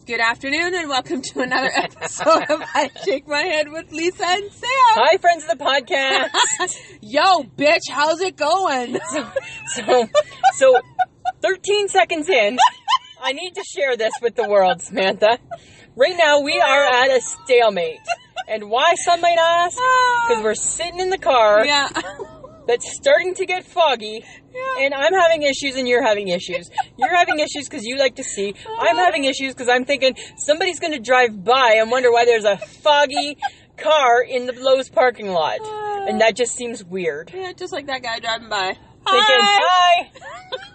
Good afternoon and welcome to another episode of I Shake My Head with Lisa and Sam. Hi, friends of the podcast. Yo, bitch, how's it going? So, 13 seconds in, I need to share this with the world, Samantha. Right now, we are at a stalemate. And why, some might ask? Because we're sitting in the car. Yeah. That's starting to get foggy, and I'm having issues and you're having issues. You're having issues because you like to see. I'm having issues because I'm thinking somebody's going to drive by and wonder why there's a foggy car in the Lowe's parking lot. And that just seems weird. Yeah, just like that guy driving by. Thinking, hi!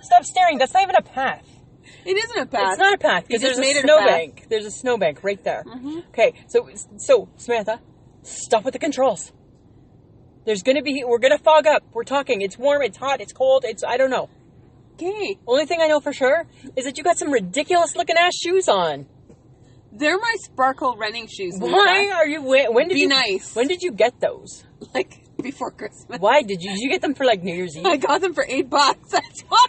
Stop staring, that's not even a path. It isn't a path. It's not a path, because there's a snowbank. There's a snowbank right there. Mm-hmm. Okay, so, Samantha, stop with the controls. We're gonna fog up. We're talking. It's warm, it's hot, it's cold, I don't know. Okay. Only thing I know for sure is that you got some ridiculous looking ass shoes on. They're my sparkle running shoes. Why are you, when did nice. When did you get those? Like, before Christmas. Why did you get them for like New Year's Eve? I got them for $8, that's why.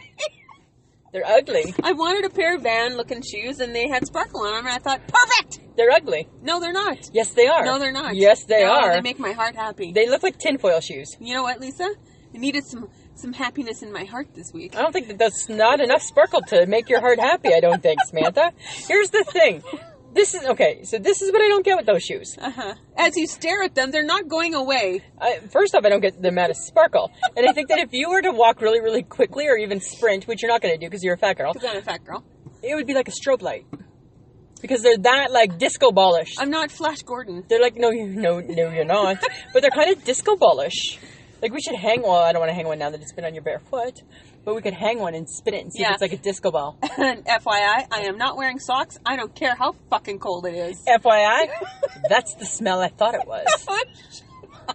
They're ugly. I wanted a pair of van-looking shoes, and they had sparkle on them, and I thought, perfect! They're ugly. No, they're not. Yes, they are. No, they're not. Yes, they are. They make my heart happy. They look like tinfoil shoes. You know what, Lisa? I needed some happiness in my heart this week. I don't think that's not enough sparkle to make your heart happy, I don't think, Samantha. Here's the thing. This is what I don't get with those shoes. Uh-huh. As you stare at them, they're not going away. First off, I don't get the amount of sparkle. And I think that if you were to walk really, really quickly or even sprint, which you're not going to do because you're a fat girl. Because I'm a fat girl. It would be like a strobe light. Because they're that, like, disco ballish. I'm not Flash Gordon. They're like, no, you're not. But they're kind of disco ballish. Like, we should hang, I don't want to hang one now that it's been on your bare foot. But we could hang one and spin it and see if it's like a disco ball. And FYI, I am not wearing socks. I don't care how fucking cold it is. FYI, that's the smell I thought it was.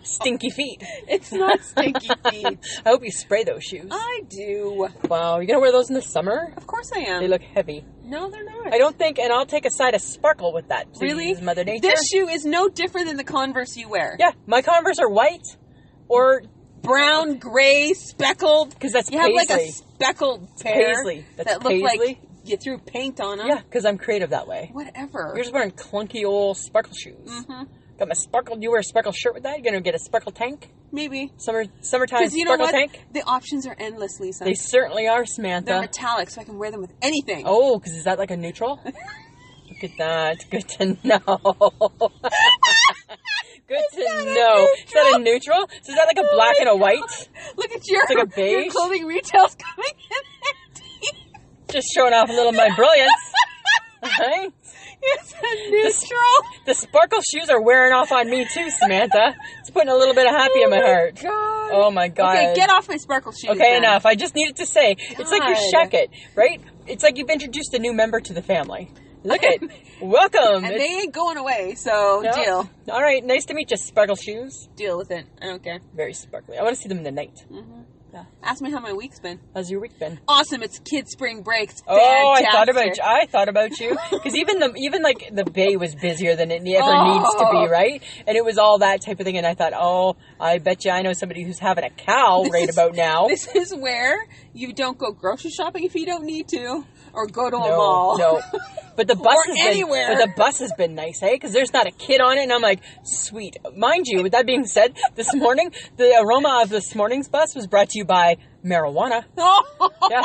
Stinky feet. It's not stinky feet. I hope you spray those shoes. I do. Wow, you're going to wear those in the summer? Of course I am. They look heavy. No, they're not. I don't think, and I'll take a side of sparkle with that, please, really? Mother Nature. This shoe is no different than the Converse you wear. Yeah, my Converse are white or brown, gray, speckled. Because that's you paisley. You have like a speckled pair paisley. That's that look paisley. like you threw paint on them. Yeah, because I'm creative that way. Whatever. You're just wearing clunky old sparkle shoes. Mm-hmm. Got my sparkle. You wear a sparkle shirt with that? You're gonna get a sparkle tank? Maybe. Summertime you know sparkle what? tank? The options are endless, Lisa. They certainly are, Samantha. They're metallic, so I can wear them with anything. Oh, because is that like a neutral? Look at that. Good to know. Good to know. Is that a neutral? So is that like a black and a white? Look at your, it's like a beige? your clothing retail's coming in handy. Just showing off a little of my brilliance. Right? It's a neutral. The sparkle shoes are wearing off on me too, Samantha. It's putting a little bit of happy in my heart. God. Oh my God. Okay, get off my sparkle shoes. Okay, then. enough. I just needed to say, it's like you shack it, right? It's like you've introduced a new member to the family. Look at welcome. And they ain't going away, so no. Deal. All right, nice to meet you, sparkle shoes. Deal with it. I don't care. Very sparkly. I want to see them in the night. Mm-hmm. Yeah. Ask me how my week's been. How's your week been? Awesome. It's kids' spring break. It's fantastic. fantastic. I thought about you because even like the bay was busier than it ever needs to be, right? And it was all that type of thing. And I thought, oh, I bet you I know somebody who's having a cow about now. This is where you don't go grocery shopping if you don't need to, or go to a mall. No. But the bus or the bus has been nice, eh? Because there's not a kid on it, and I'm like, sweet. Mind you, with that being said, this morning the aroma of this morning's bus was brought to you by marijuana. Yeah,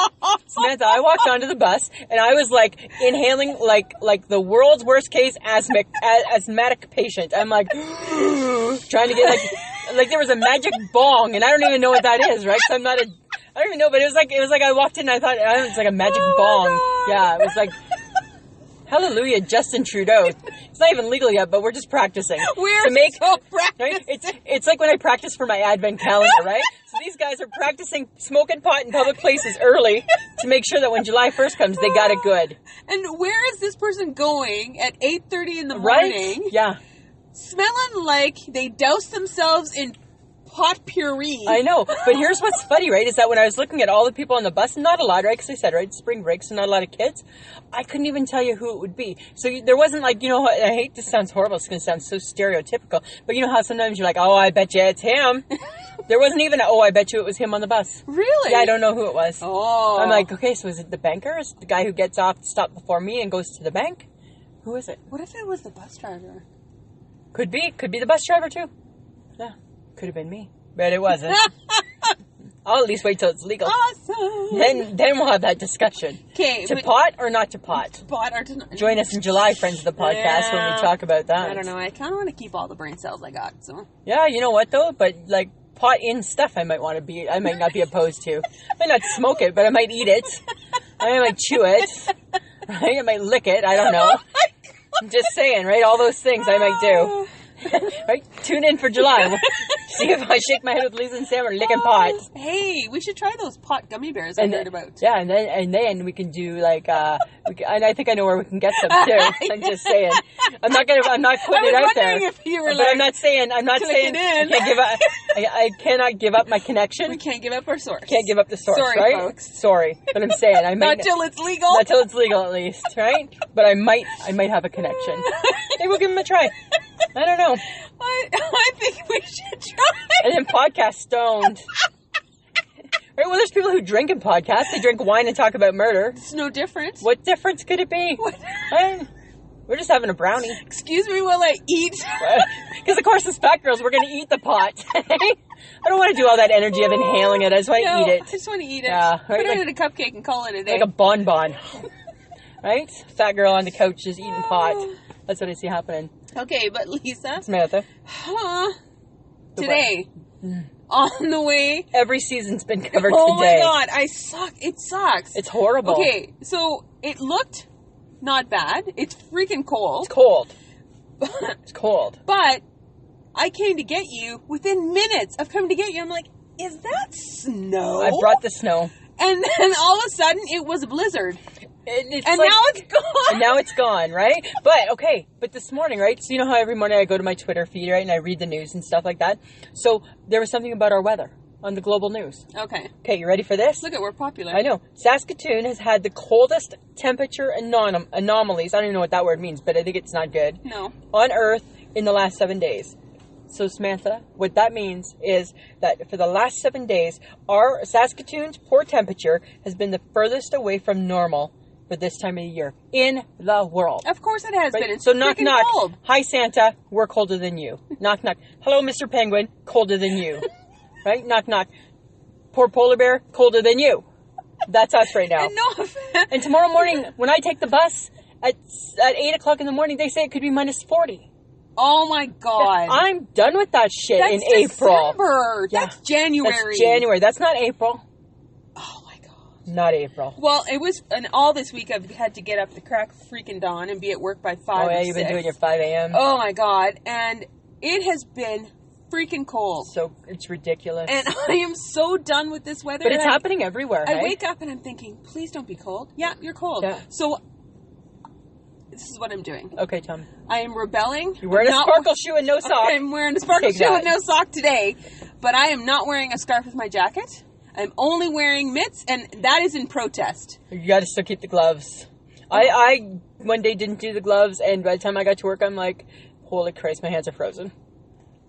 Samantha, I walked onto the bus and I was like inhaling like the world's worst case asthmatic patient. I'm like trying to get like there was a magic bong, and I don't even know what that is, right? So I don't even know, but it was like I walked in and I thought it was like a magic bong. Yeah, it was like. Hallelujah, Justin Trudeau. It's not even legal yet, but we're just practicing. So practicing. Right? It's like when I practice for my advent calendar, right? So these guys are practicing smoking pot in public places early to make sure that when July 1st comes, they got it good. And where is this person going at 8:30 in the morning? Right? Yeah. Smelling like they doused themselves in potpourri. I know, but here's what's funny, right, is that when I was looking at all the people on the bus, not a lot, right, because I said, right, spring break, so not a lot of kids, I couldn't even tell you who it would be. So there wasn't like, I hate this sounds horrible, it's going to sound so stereotypical, but you know how sometimes you're like, oh, I bet you it's him. There wasn't even I bet you it was him on the bus. Really? Yeah, I don't know who it was. Oh. I'm like, okay, so is it the banker? Is it the guy who gets off the stop before me and goes to the bank? Who is it? What if it was the bus driver? Could be the bus driver too. Yeah, could have been me, but it wasn't. I'll at least wait till it's legal. Awesome. Then we'll have that discussion. Okay. To pot or not to pot? Pot or to not. Join us in July, friends of the podcast, when we talk about that. I don't know. I kind of want to keep all the brain cells I got. So. Yeah, you know what though? But like pot in stuff, I might not be opposed to. I might not smoke it, but I might eat it. I might chew it. Right? I might lick it. I don't know. I'm just saying, right? All those things I might do. Right? Tune in for July. See if I shake my head with Lisa and Sam or licking pot. Hey, we should try those pot gummy bears I heard about. Yeah, and then we can do like and I think I know where we can get them too. I'm just saying. I'm not putting it out there. If you were but like, I'm not saying I cannot give up my connection. We can't give up our source. Can't give up the source, Sorry, right? folks. Sorry, but I'm saying I might not till it's legal. Not till it's legal, at least, right? But I might have a connection. Maybe we'll give them a try. I don't know. I think we should try. And then podcast stoned. Right? Well, there's people who drink in podcasts. They drink wine and talk about murder. It's no different. What difference could it be? We're just having a brownie. Excuse me while I eat. Because, of course, as fat girls, we're going to eat the pot. I don't want to do all that energy of inhaling it. I just want to eat it. I just want to eat it. Yeah, right? Put it in a cupcake and call it a day. Like a bonbon. Right? Fat girl on the couch just eating pot. That's what I see happening. Okay, but Lisa. Samantha. Today. On the way. Every season's been covered today. Oh my God, I suck. It sucks. It's horrible. Okay, so it looked not bad. It's freaking cold. It's cold. It's cold. But I came to get you within minutes of coming to get you. I'm like, is that snow? I brought the snow. And then all of a sudden, it was a blizzard. And now it's gone. And now it's gone, right? But this morning, right? So you know how every morning I go to my Twitter feed, right? And I read the news and stuff like that. So there was something about our weather on the global news. Okay. Okay, you ready for this? Look, we're popular. I know. Saskatoon has had the coldest temperature anomalies. I don't even know what that word means, but I think it's not good. No. On Earth in the last 7 days. So, Samantha, what that means is that for the last 7 days, our Saskatoon's poor temperature has been the furthest away from normal for this time of the year in the world. Of course it has been. It's so knock, knock. Cold. Hi, Santa. We're colder than you. Knock, knock. Hello, Mr. Penguin. Colder than you. Right? Knock, knock. Poor polar bear. Colder than you. That's us right now. And no offense. And tomorrow morning, when I take the bus at 8 o'clock in the morning, they say it could be minus 40. Oh my God. I'm done with that shit in April. December. Yeah. That's January. That's January. That's not April. Oh my God. Not April. Well, it was, and all this week I've had to get up the crack freaking dawn and be at work by 5 Oh yeah, or you've 6. been doing your 5 a.m. Oh my God. And it has been freaking cold. So it's ridiculous. And I am so done with this weather. But it's happening everywhere, I hey? wake up and I'm thinking, please don't be cold. Yeah, you're cold. Yeah. So this is what I'm doing. Okay, Tom. I am rebelling. You're wearing a sparkle shoe and no sock. I'm wearing a sparkle shoe and no sock today. But I am not wearing a scarf with my jacket. I'm only wearing mitts, and that is in protest. You got to still keep the gloves. I one day didn't do the gloves, and by the time I got to work, I'm like, holy Christ, my hands are frozen.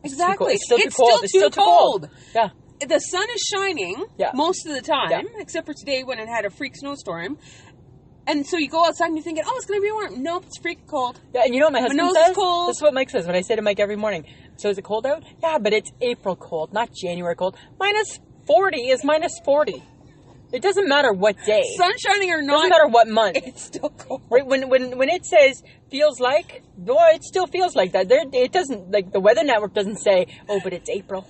Exactly. It's still too cold. It's still too cold. Yeah. The sun is shining most of the time, except for today when it had a freak snowstorm. And so you go outside and you're thinking, oh, it's going to be warm. Nope, it's freaking cold. Yeah, and you know what my husband nose says? Is cold. This is what Mike says when I say to Mike every morning. So is it cold out? Yeah, but it's April cold, not January cold. Minus 40 is minus 40. It doesn't matter what day. Sun shining or not. It doesn't matter what month. It's still cold. Right? When it says feels like, boy, it still feels like that. It doesn't, like the Weather Network doesn't say, oh, but it's April.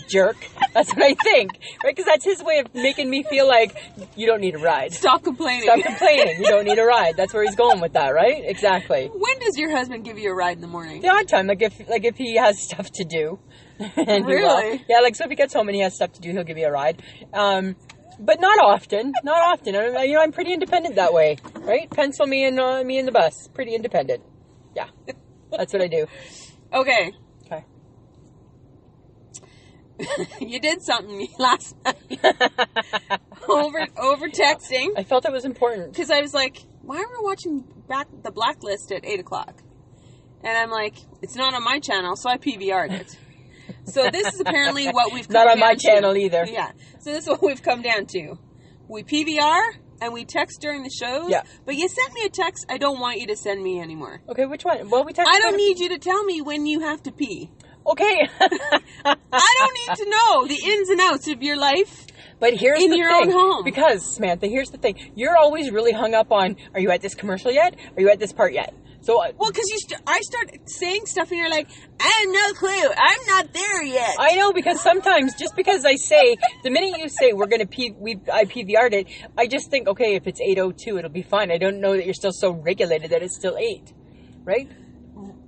Jerk. That's what I think. Right? Because that's his way of making me feel like you don't need a ride. Stop complaining. Stop complaining. You don't need a ride. That's where he's going with that, right? Exactly. When does your husband give you a ride in the morning? The odd time, like if he has stuff to do. And really? Yeah, like so if he gets home and he has stuff to do, he'll give me a ride. But not often. Not often. You know, I'm pretty independent that way, right? Pencil me in the bus. Pretty independent. Yeah, that's what I do. Okay. Okay. You did something last night over texting. I felt it was important because I was like, "Why are we watching the Blacklist at 8 o'clock?" And I'm like, "It's not on my channel," so I PVR'd it. So this is apparently what we've come not on down my to. channel either. Yeah. So this is what we've come down to. We PVR, and we text during the shows. Yeah. But you sent me a text I don't want you to send me anymore. Okay, which one? Well, we texted. I don't need you to tell me when you have to pee. Okay. I don't need to know the ins and outs of your life. But here's in the your thing. own home. Because, Samantha, here's the thing. You're always really hung up on, are you at this commercial yet? Are you at this part yet? So, well, because I start saying stuff and you're like, I have no clue. I'm not there yet. I know, because sometimes, just because I say, the minute you say we're going to I PVR'd it, I just think, okay, if it's 8:02, it'll be fine. I don't know that you're still so regulated that it's still 8. Right?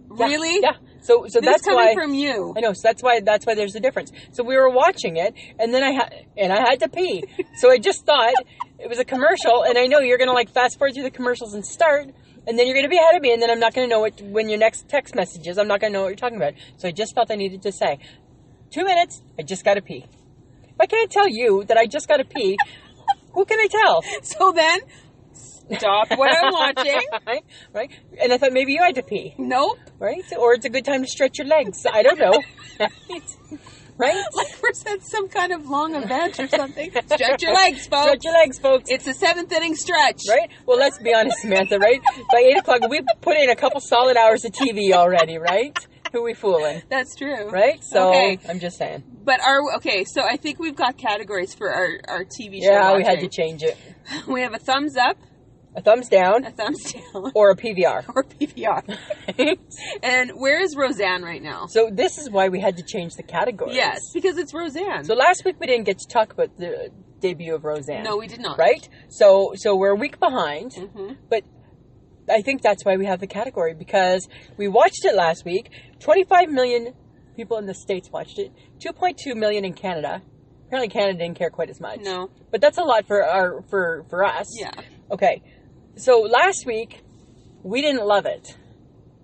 Really? Yeah. So that's coming why from you. I know. So that's why there's a difference. So we were watching it, and then I had to pee. So I just thought it was a commercial, and I know you're gonna like fast forward through the commercials and start, and then you're gonna be ahead of me, and then I'm not gonna know when your next text message is. I'm not gonna know what you're talking about. So I just felt I needed to say, 2 minutes. I just gotta pee. If I can't tell you that I just gotta pee, who can I tell? So then. Stop what I'm watching. Right? And I thought maybe you had to pee. Nope. Right? Or it's a good time to stretch your legs. I don't know. Right? Like we're at some kind of long event or something. Stretch your legs, folks. Stretch your legs, folks. It's a 7th inning stretch. Right? Well, let's be honest, Samantha, right? By 8 o'clock, we've put in a couple solid hours of TV already, right? Who are we fooling? That's true. Right? So, okay. I'm just saying. But so I think we've got categories for our TV show Yeah, watching. we had to change it. We have a thumbs up. A thumbs down. A thumbs down. Or a PVR. Or PVR. And where is Roseanne right now? So this is why we had to change the categories. Yes, because it's Roseanne. So last week we didn't get to talk about the debut of Roseanne. No, we did not. Right? So we're a week behind. Mm-hmm. But I think that's why we have the category, because we watched it last week. 25 million people in the States watched it. 2.2 million in Canada. Apparently Canada didn't care quite as much. No. But that's a lot for us. Yeah. Okay. So last week, we didn't love it.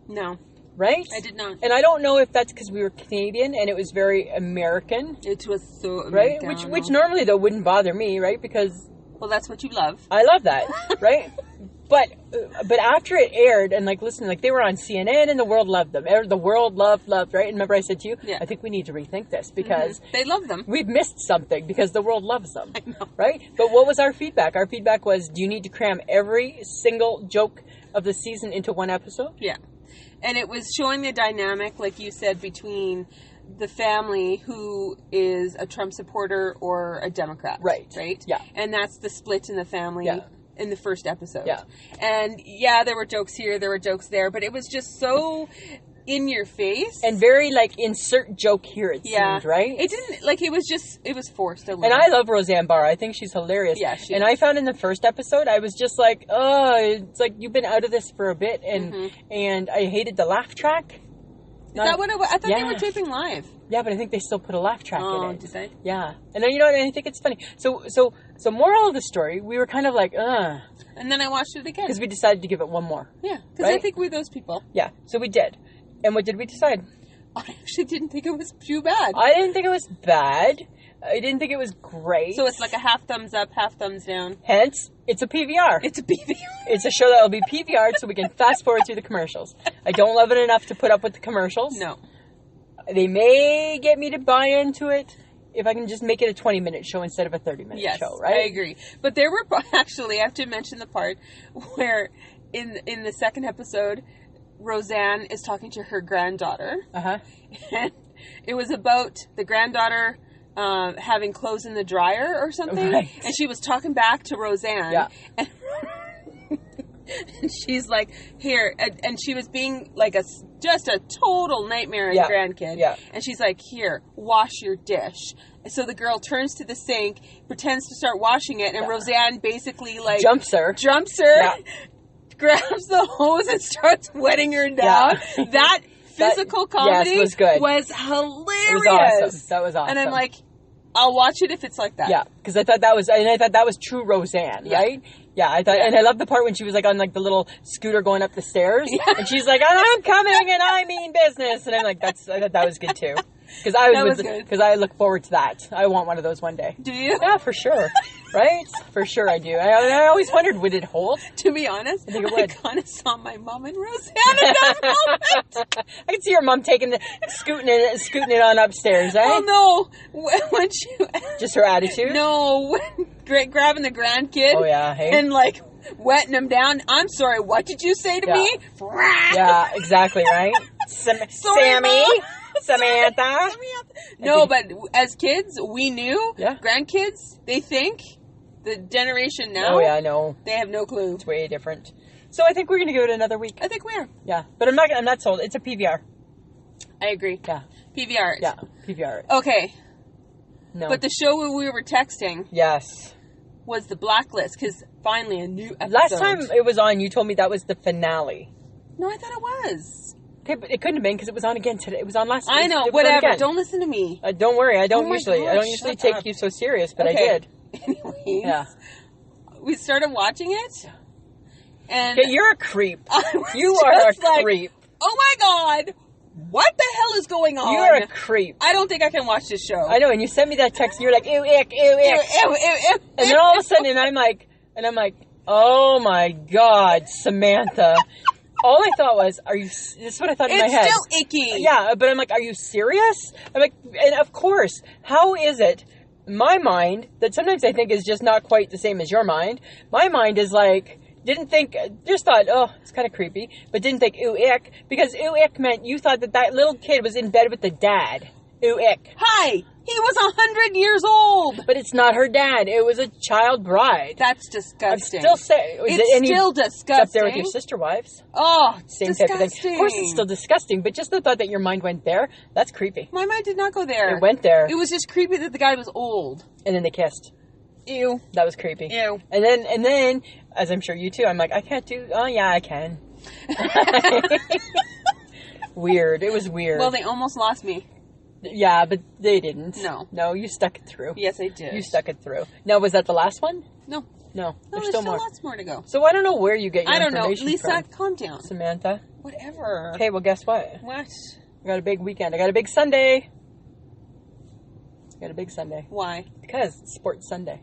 No. Right? I did not. And I don't know if that's because we were Canadian and it was very American. It was so right? Americano. Which normally, though, wouldn't bother me, right? Because... Well, that's what you love. I love that, right? But after it aired, and listen, they were on CNN and the world loved them. The world loved, right? And remember I said to you, yeah. I think we need to rethink this because... They love them. We've missed something because the world loves them. I know. Right? But what was our feedback? Our feedback was, do you need to cram every single joke of the season into one episode? Yeah. And it was showing the dynamic, like you said, between the family who is a Trump supporter or a Democrat. Right. Right? Yeah. And that's the split in the family. Yeah. In the first episode. Yeah. And yeah, there were jokes here, there were jokes there, but it was just so in your face. And very insert joke here, it seemed, right? It didn't, it was forced a little. And I love Roseanne Barr. I think she's hilarious. Yeah, she and is. I found in the first episode, I was just it's like you've been out of this for a bit, and I hated the laugh track. Is that what it was? I thought they were taping live. Yeah, but I think they still put a laugh track in it. Oh, did they? Yeah. And then, I think it's funny. So moral of the story, we were kind of And then I watched it again. Because we decided to give it one more. Yeah, because I think we're those people. Yeah, so we did. And what did we decide? I actually didn't think it was too bad. I didn't think it was bad. I didn't think it was great. So it's like a half thumbs up, half thumbs down. Hence, it's a PVR. It's a PVR. It's a show that will be PVR'd so we can fast forward through the commercials. I don't love it enough to put up with the commercials. No. They may get me to buy into it if I can just make it a 20-minute show instead of a 30-minute show, right? I agree. But there were actually, I have to mention the part where in the second episode, Roseanne is talking to her granddaughter. Uh-huh. And it was about the granddaughter having clothes in the dryer or something. Right. And she was talking back to Roseanne. Yeah. And she's like, here, and she was being just a total nightmare as a grandkid. Yeah. And she's like, here, wash your dish. And so the girl turns to the sink, pretends to start washing it, and Roseanne basically jumps her, grabs the hose and starts wetting her down. Yeah. That physical comedy was good. Was hilarious. It was awesome. That was awesome. And I'm like, I'll watch it if it's like that. Yeah, because I thought that was true Roseanne, right? Yeah, I thought, and I love the part when she was on the little scooter going up the stairs, and she's like, "I'm coming, and I mean business," and I'm like, I thought that was good too. Because I look forward to that. I want one of those one day. Do you? Yeah, for sure. Right? For sure I do. I always wondered, would it hold? To be honest, I think it would. I kind of saw my mom and Roseanne in that moment. I can see your mom scooting it on upstairs, eh? Oh no! When she just her attitude. No, grabbing the grandkid. Oh yeah, hey. And like wetting him down. I'm sorry. What did you say to me? Yeah, exactly right. Sammy. Samantha. No, but as kids, we knew. Yeah. Grandkids, they think. The generation now. Oh yeah, I know. They have no clue. It's way different. So I think we're going to give it another week. I think we are. Yeah, but I'm not sold. It's a PVR. I agree. Yeah. PVR. Yeah, PVR. Okay. No. But the show we were texting. Yes. Was the Blacklist, because finally a new episode. Last time it was on, you told me that was the finale. No, I thought it was. Okay, but it couldn't have been because it was on again today. It was on last week. I know, whatever. Don't listen to me. Don't worry. I don't usually take you so serious, but okay. I did. Anyways, yeah. We started watching it, and you're a creep. You are a creep. Oh my god, what the hell is going on? You're a creep. I don't think I can watch this show. I know, and you sent me that text, and you're like, ew, ick, ew, ick. Ew, ew, ew, and then all of a sudden, and I'm like, oh my god, Samantha. All I thought was, this is what I thought in my head. It's still icky. Yeah, but I'm like, are you serious? I'm like, and of course, how is it, my mind, that sometimes I think is just not quite the same as your mind, my mind is like, just thought, oh, it's kind of creepy, but didn't think, ew, ick, because ew, ick meant you thought that little kid was in bed with the dad. Ew, ick. Hi! He was 100 years old! But it's not her dad. It was a child bride. That's disgusting. I'm still saying... It's still disgusting. Up there with your sister wives. Oh, same disgusting. Type of thing. Of course it's still disgusting, but just the thought that your mind went there, that's creepy. My mind did not go there. It went there. It was just creepy that the guy was old. And then they kissed. Ew. That was creepy. Ew. And then, as I'm sure you too, I'm like, I can't do... Oh, yeah, I can. Weird. It was weird. Well, they almost lost me. Yeah, but they didn't. No, you stuck it through. Yes, I did. You stuck it through. Now, was that the last one? No, there's still more. Lots more to go. So I don't know where you get your information I don't know. Lisa, from. calm down. Samantha. Whatever. Okay, well, guess what? What? I got a big weekend. I got a big Sunday. Why? Because it's Sports Sunday.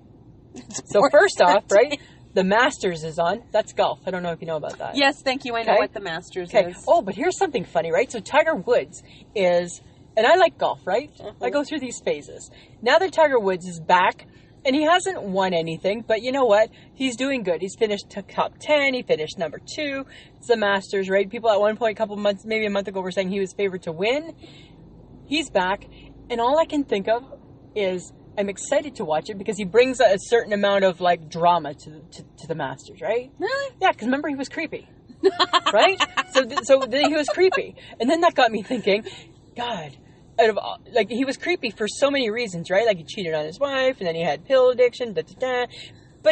So first off, right, the Masters is on. That's golf. I don't know if you know about that. Yes, thank you. I know what the Masters is. Oh, but here's something funny, right? So Tiger Woods is... And I like golf, right? I go through these phases. Now that Tiger Woods is back, and he hasn't won anything, but you know what? He's doing good. He's finished top 10. He finished number 2. It's the Masters, right? People at one point, maybe a month ago, were saying he was favored to win. He's back, and all I can think of is I'm excited to watch it because he brings a certain amount of like drama to the Masters, right? Really? Yeah, because remember he was creepy, right? So then he was creepy, and then that got me thinking, God. He was creepy for so many reasons, right? Like he cheated on his wife, and then he had pill addiction, but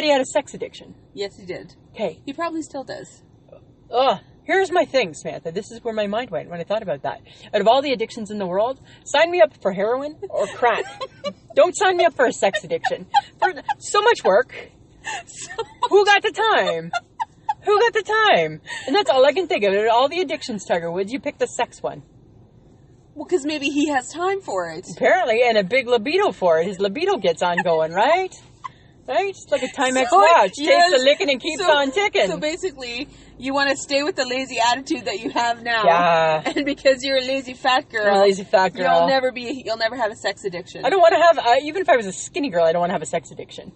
he had a sex addiction. Yes, he did. Okay. He probably still does. Here's my thing, Samantha. This is where my mind went when I thought about that. Out of all the addictions in the world, sign me up for heroin or crack. Don't sign me up for a sex addiction. For so much work. Who got the time? And that's all I can think of. Out of all the addictions, Tiger Woods, you picked the sex one. Well, because maybe he has time for it. Apparently, and a big libido for it. His libido gets on going, right? Right? It's like a Timex watch. Yes. Takes a licking and keeps on ticking. So basically, you want to stay with the lazy attitude that you have now. Yeah. And because you're a lazy fat girl. You'll never have a sex addiction. I don't want to have, even if I was a skinny girl, I don't want to have a sex addiction.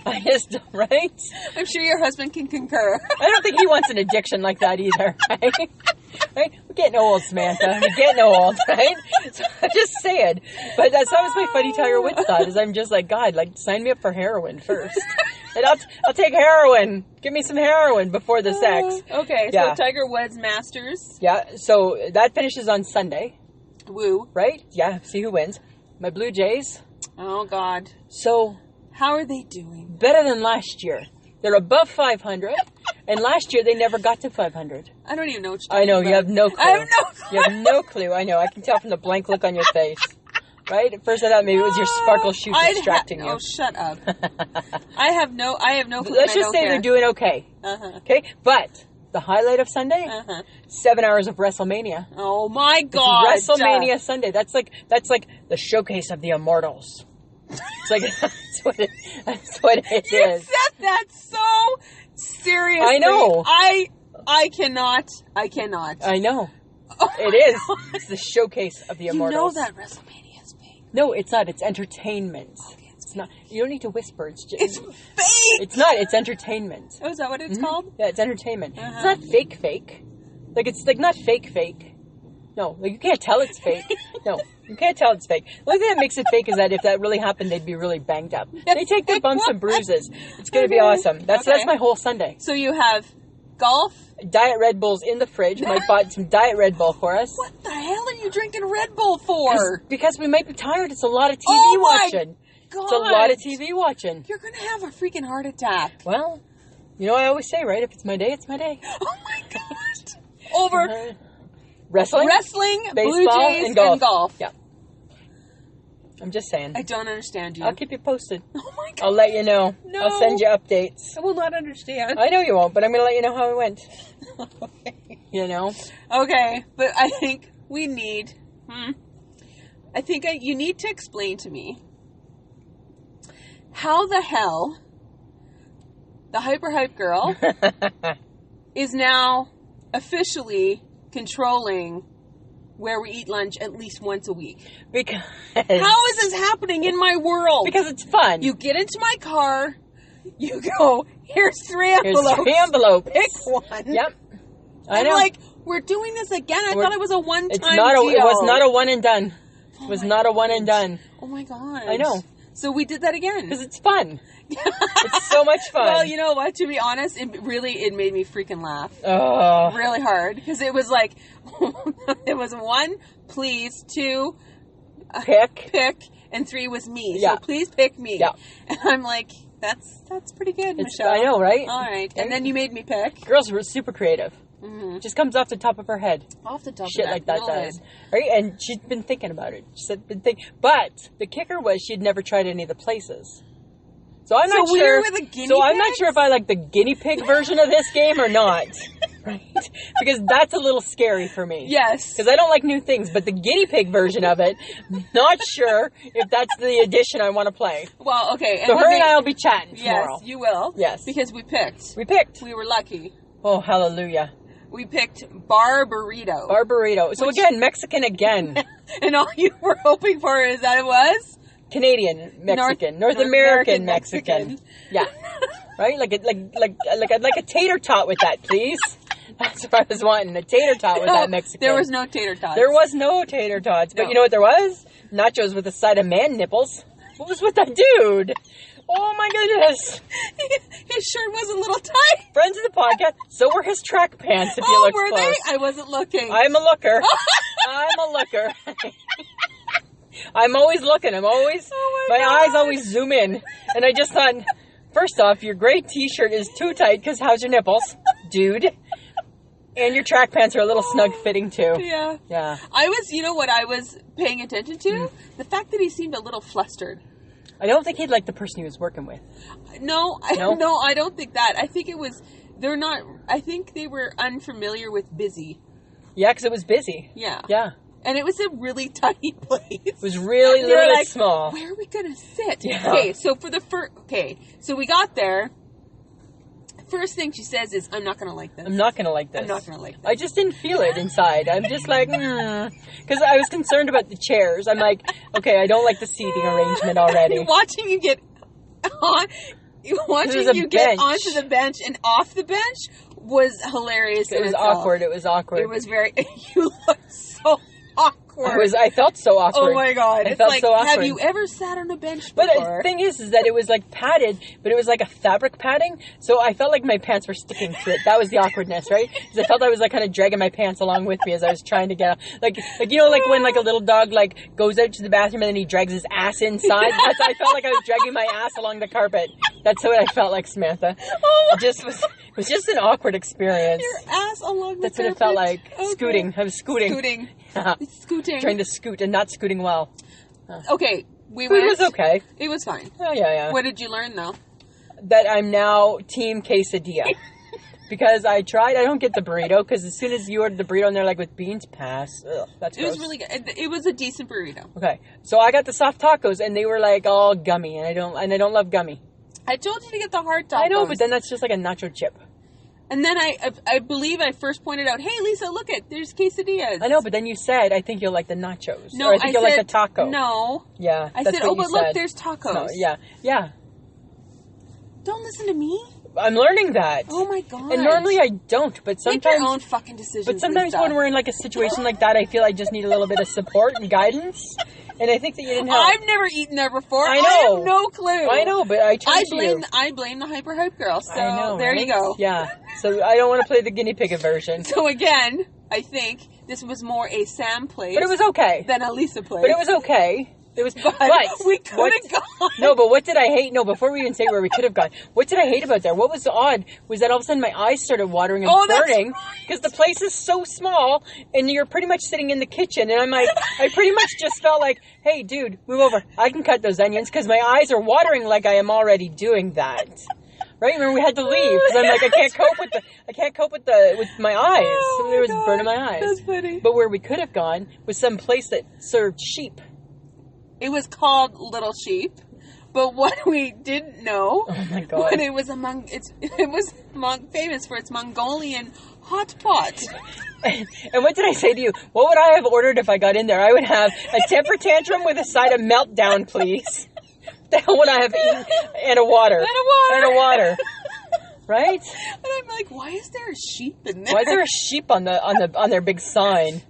I just, right? I'm sure your husband can concur. I don't think he wants an addiction like that either, right? Right? We're getting old, Samantha. We're getting old, right? So I'm just saying. But that was my funny Tiger Woods thought, is I'm just like, God, like, sign me up for heroin first. And I'll take heroin. Give me some heroin before the sex. Okay, yeah. So Tiger Woods Masters. Yeah, so that finishes on Sunday. Woo. Right? Yeah, see who wins. My Blue Jays. Oh, God. So... How are they doing? Better than last year. They're above 500. And last year, they never got to 500. I don't even know what you're talking about. You have no clue. I have no clue. You have no clue. I know. I can tell from the blank look on your face. Right? At first I thought maybe it was your sparkle shoe distracting you. Oh, shut up. I have no clue. Let's just say they're doing okay. Uh-huh. Okay? But the highlight of Sunday? 7 hours of WrestleMania. Oh my God. WrestleMania Sunday. That's like the showcase of the immortals. It's like, that's what it is. You said that so seriously. I know. I cannot. I know. Oh it is. God. It's the showcase of the immortals. You know that WrestleMania is fake. No, it's not. It's entertainment. Okay, it's not. You don't need to whisper. It's just. It's fake. It's not. It's entertainment. Oh, is that what it's called? Yeah, it's entertainment. It's not fake. Like, it's like not fake. No, like you can't tell it's fake. No, you can't tell it's fake. The only thing that makes it fake is that if that really happened, they'd be really banged up. They take their bumps and bruises. It's going to be awesome. That's my whole Sunday. So you have golf. Diet Red Bulls in the fridge. Mike bought some Diet Red Bull for us. What the hell are you drinking Red Bull for? Because we might be tired. It's a lot of TV watching. God. It's a lot of TV watching. You're going to have a freaking heart attack. Well, you know what I always say, right? If it's my day, it's my day. Oh my God. Over wrestling, baseball, Blue Jays, and golf. Yeah. I'm just saying. I don't understand you. I'll keep you posted. Oh my God. I'll let you know. No. I'll send you updates. I will not understand. I know you won't, but I'm going to let you know how it went. Okay. You know? Okay, but I think we need... you need to explain to me how the hell the Hype Girl is now officially controlling where we eat lunch at least once a week. Because... How is this happening in my world? Because it's fun. You get into my car, you go, here's 3 envelopes. Here's 3 envelopes. Pick one. Yep. I know. I'm like, we're doing this again. I thought it was a one-time deal. It was not a one and done. It was not a one and done. Oh my God. I know. So we did that again. Because it's fun. It's so much fun. Well, you know what? To be honest, it made me freaking laugh. Oh. Really hard. Because it was like, it was 1, please, 2, pick, and 3 was me. Yeah. So please pick me. Yeah. And I'm like, that's pretty good, Michelle. I know, right? All right. And then you made me pick. Girls were super creative. Mm-hmm. Just comes off the top of her head. Off the top Shit of her like that does. Right? And she'd been thinking about it. But the kicker was she'd never tried any of the places. So I'm not sure. I'm not sure if I like the guinea pig version of this game or not. Right? Because that's a little scary for me. Yes. Because I don't like new things, but the guinea pig version of it, not sure if that's the edition I want to play. Well, okay. So her and I will be chatting tomorrow. Yes, you will. Yes. Because we picked. We were lucky. Oh, hallelujah. We picked bar burrito. So again, Mexican again. And all you were hoping for is that it was? Canadian Mexican. North American Mexican. Yeah. Right? Like a tater tot with that, please. That's what I was wanting. A tater tot with that Mexican. There was no tater tots. There was no tater tots. But you know what there was? Nachos with a side of man nipples. What was with that dude? Oh my goodness. His shirt was a little tight. Friends of the podcast, so were his track pants if you look were close. They? I wasn't looking. I'm a looker. I'm a looker. I'm always looking. My eyes always zoom in. And I just thought, first off, your gray t-shirt is too tight because how's your nipples, dude? And your track pants are a little snug fitting too. Yeah. Yeah. You know what I was paying attention to? The fact that he seemed a little flustered. I don't think he'd like the person he was working with. No, I don't think that. I think I think they were unfamiliar with busy. Yeah, because it was busy. Yeah. Yeah. And it was a really tiny place. It was really, really small. Where are we going to sit? Yeah. Okay, so so we got there. First thing she says is, I'm not going to like this. I'm not going to like this. I'm not going to like this. I just didn't feel it inside. I'm just like, because I was concerned about the chairs. I'm like, okay, I don't like the seating arrangement already. Watching you get onto the bench and off the bench was hilarious. It was awkward. It was very, you looked so awkward. I felt so awkward. Oh my God. I felt so awkward. Have you ever sat on a bench before? But the thing is that it was like padded, but it was like a fabric padding, so I felt like my pants were sticking to it. That was the awkwardness, right? Because I felt I was like kind of dragging my pants along with me as I was trying to get out. Like when like a little dog like goes out to the bathroom and then he drags his ass inside. I felt like I was dragging my ass along the carpet. That's what I felt like, Samantha. It was just an awkward experience. Your ass along the carpet. That's what it felt like. Okay. Scooting. I was scooting. Yeah. Scooting. Trying to scoot and not scooting well. Okay. Food was okay. It was fine. Oh, yeah. What did you learn, though? That I'm now team quesadilla. because I tried. I don't get the burrito because as soon as you ordered the burrito and they're like with beans, pass. Ugh, that's gross. It was really good. It was a decent burrito. Okay, so I got the soft tacos and they were like all gummy, and I don't love gummy. I told you to get the hard tacos. I know, but then that's just like a nacho chip. And then I believe I first pointed out, hey, Lisa, look it, there's quesadillas. I know, but then you said, I think you'll like the nachos. No, or I think you'll like the taco. No. Yeah, I said, oh, but look, there's tacos. No, yeah. Don't listen to me. I'm learning that. Oh, my God. And normally I don't, but sometimes... Make your own fucking decisions. But sometimes when we're in like a situation like that, I feel I just need a little bit of support and guidance. And I think that you didn't have... I've never eaten there before. I know. I have no clue. I know, but I blame the hyper hype girl. So I know, there right? you go. Yeah. So I don't want to play the guinea pig version. So again, I think this was more a Sam place. But it was okay. Than a Lisa place. But it was okay. It was, but we could have gone. No, but what did I hate? No, before we even say where we could have gone, what did I hate about there? What was odd was that all of a sudden my eyes started watering and burning because the place is so small and you're pretty much sitting in the kitchen. And I'm like, I pretty much just felt like, hey, dude, move over. I can cut those onions because my eyes are watering like I am already doing that. Right? Remember, we had to leave because I'm like, I can't cope with my eyes. Oh, so it was burning my eyes. That's funny. But where we could have gone was some place that served sheep. It was called Little Sheep, but what we didn't know, oh my God, it was famous for its Mongolian hot pot. And what did I say to you? What would I have ordered if I got in there? I would have a temper tantrum with a side of meltdown, please. What the hell would I have eaten? And a water. Right? And I'm like, why is there a sheep in there? Why is there a sheep on their big sign?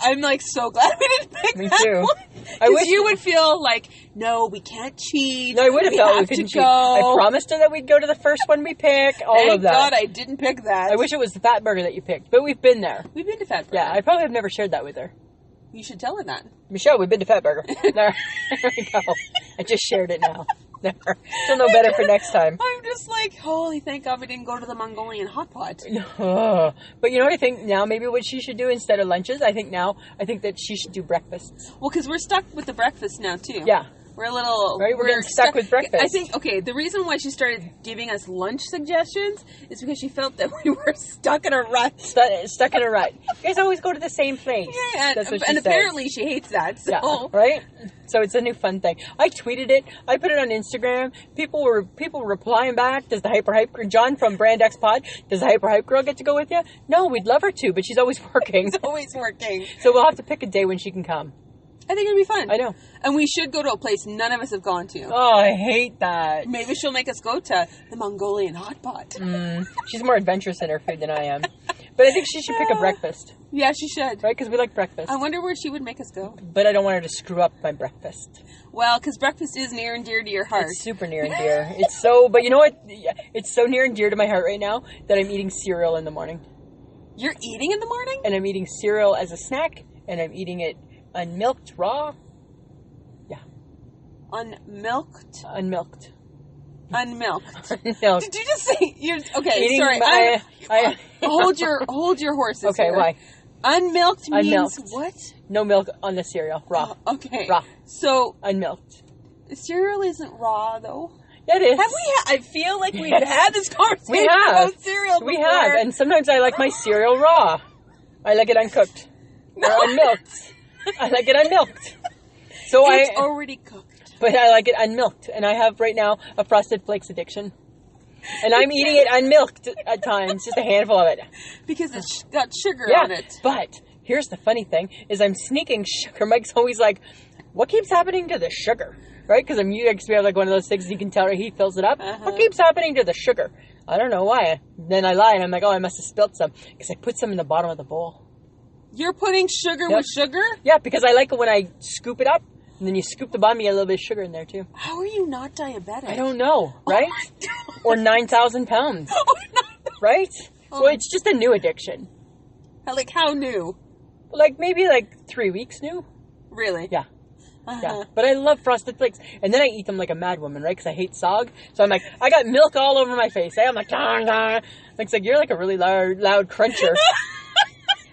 I'm like so glad we didn't pick Me that too. one. I wish you would feel like, no, we can't cheat. No, I would have felt we couldn't cheat. I promised her that we'd go to the first one we pick. All of that. Thank God I didn't pick that. I wish it was the Fat Burger that you picked, but we've been there. We've been to Fat Burger. Yeah, I probably have never shared that with her. You should tell her that. Michelle, we've been to Fat Burger. There we go. I just shared it now. There. She'll know better for next time. I'm just like, holy, thank God we didn't go to the Mongolian hot pot. No. But you know what I think now? Maybe what she should do instead of lunches, I think that she should do breakfasts. Well, because we're stuck with the breakfast now, too. Yeah. We're a little... Right, we're getting stuck with breakfast. I think, the reason why she started giving us lunch suggestions is because she felt that we were stuck in a rut. Stuck in a rut. You guys always go to the same place. Yeah, that's what she and says. Apparently she hates that, so... Yeah, right? So it's a new fun thing. I tweeted it. I put it on Instagram. People were replying back. Does the Hype John from Brand X Pod, does the Hype girl get to go with you? No, we'd love her to, but she's always working. She's always working. So we'll have to pick a day when she can come. I think it'll be fun. I know. And we should go to a place none of us have gone to. Oh, I hate that. Maybe she'll make us go to the Mongolian hot pot. She's more adventurous in her food than I am. But I think she should pick a breakfast. Yeah, she should. Right? Because we like breakfast. I wonder where she would make us go. But I don't want her to screw up my breakfast. Well, because breakfast is near and dear to your heart. It's super near and dear. But you know what? It's so near and dear to my heart right now that I'm eating cereal in the morning. You're eating in the morning? And I'm eating cereal as a snack, and I'm eating it unmilked, raw. Yeah. Unmilked? Unmilked. Unmilked. Unmilked. Did you just say okay? Eating sorry. Hold your horses. Okay, here. why? Unmilked means Unmilked. what? No milk on the cereal. Raw. Okay. Raw. So unmilked. Cereal isn't raw though. Yeah, it is. Have we? I feel like we've had this conversation we have. about cereal before. We have, and sometimes I like my cereal raw. I like it uncooked. Or unmilked. I like it unmilked. So it's already cooked. But I like it unmilked, and I have right now a Frosted Flakes addiction. And I'm eating it unmilked at times, just a handful of it. Because it's got sugar on it. But here's the funny thing, is I'm sneaking sugar. Mike's always like, what keeps happening to the sugar? Right? Because we have like one of those things you can tell her he fills it up. What keeps happening to the sugar? I don't know why. Then I lie and I'm like, oh, I must have spilt some. Because I put some in the bottom of the bowl. You're putting sugar with sugar? Yeah, because I like it when I scoop it up. And then you scoop the bottom, you get a little bit of sugar in there too. How are you not diabetic? I don't know, right? Or 9,000 pounds. Right? Well, it's just a new addiction. Like how new? Like maybe like 3 weeks new. Really? Yeah. Yeah. But I love Frosted Flakes. And then I eat them like a mad woman, right? Because I hate sog. So I'm like, I got milk all over my face. I'm like, dong, dong. It's like, you're like a really loud cruncher.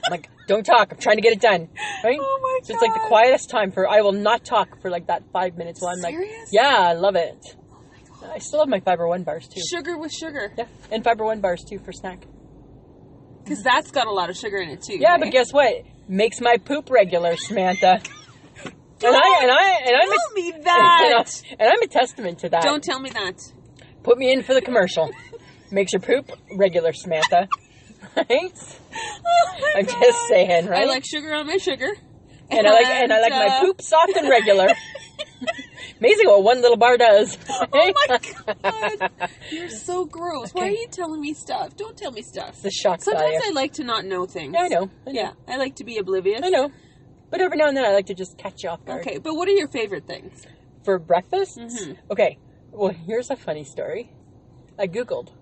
I'm like, don't talk. I'm trying to get it done. Right? Oh my God. So it's like the quietest time I will not talk for like that 5 minutes while I'm serious? like, yeah, I love it. Oh my God. I still have my Fiber One bars too. Sugar with sugar. Yeah, and Fiber One bars too for snack. Because that's got a lot of sugar in it too. Yeah, right? but guess what? Makes my poop regular, Samantha. Tell me that. And I'm a testament to that. Don't tell me that. Put me in for the commercial. Makes your poop regular, Samantha. Right? Oh I'm God. just saying, right? I like sugar on my sugar. And I like my poop soft and regular. Amazing what one little bar does. Oh my God. You're so gross. Why are you telling me stuff? Don't tell me stuff. It's the shock Sometimes value. I like to not know things. Yeah, I know. Yeah, I like to be oblivious. I know. But every now and then I like to just catch you off guard. Okay, but what are your favorite things? For breakfast? Mm-hmm. Okay. Well, here's a funny story. I Googled.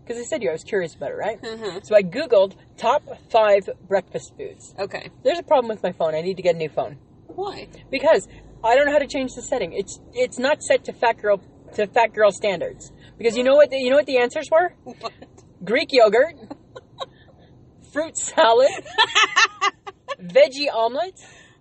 Because I said to you, I was curious about it, right? Mm-hmm. So I Googled top 5 breakfast foods. Okay. There's a problem with my phone. I need to get a new phone. Why? Because I don't know how to change the setting. It's not set to fat girl standards. Because you know what the answers were? What? Greek yogurt, fruit salad, veggie omelet,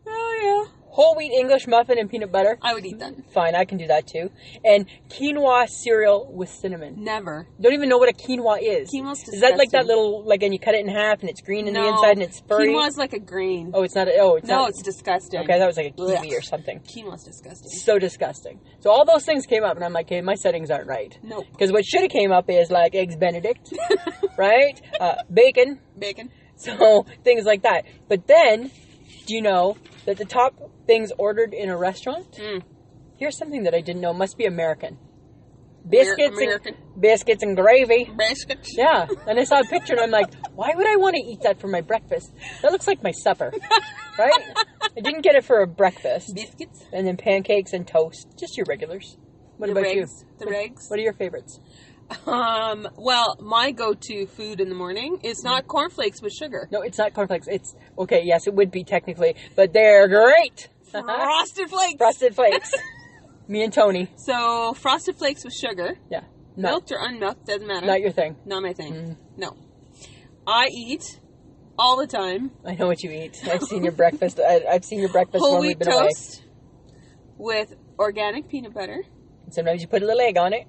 Oh, yeah. whole wheat English muffin and peanut butter. I would eat that. Fine, I can do that too. And quinoa cereal with cinnamon. Never. Don't even know what a quinoa is. Quinoa's disgusting. Is that like that little, like, and you cut it in half and it's green in the inside and it's furry? Quinoa's like a grain. Oh, it's not. It's disgusting. Okay, that was like a kiwi Ugh. or something. Quinoa's disgusting. So disgusting. So all those things came up, and I'm like, okay, my settings aren't right. Nope. Because what should have came up is like eggs Benedict, right? Bacon. Bacon. So things like that. But then, do you know that the top things ordered in a restaurant? Here's something that I didn't know. Must be American. Biscuits and gravy. Biscuits. Yeah. And I saw a picture and I'm like, why would I want to eat that for my breakfast? That looks like my supper. Right? I didn't get it for a breakfast. Biscuits. And then pancakes and toast. Just your regulars. What about you? The regs. What are your favorites? Well, my go-to food in the morning is not cornflakes with sugar. No, it's not cornflakes. It's, okay, yes, it would be technically, but they're great. Frosted flakes. Frosted flakes. Me and Tony. So, frosted flakes with sugar. Yeah. Milked or unmilked, doesn't matter. Not your thing. Not my thing. No. I eat all the time. I know what you eat. I've seen your breakfast. I've seen your breakfast whole when wheat we've been toast with organic peanut butter. And sometimes you put a little egg on it.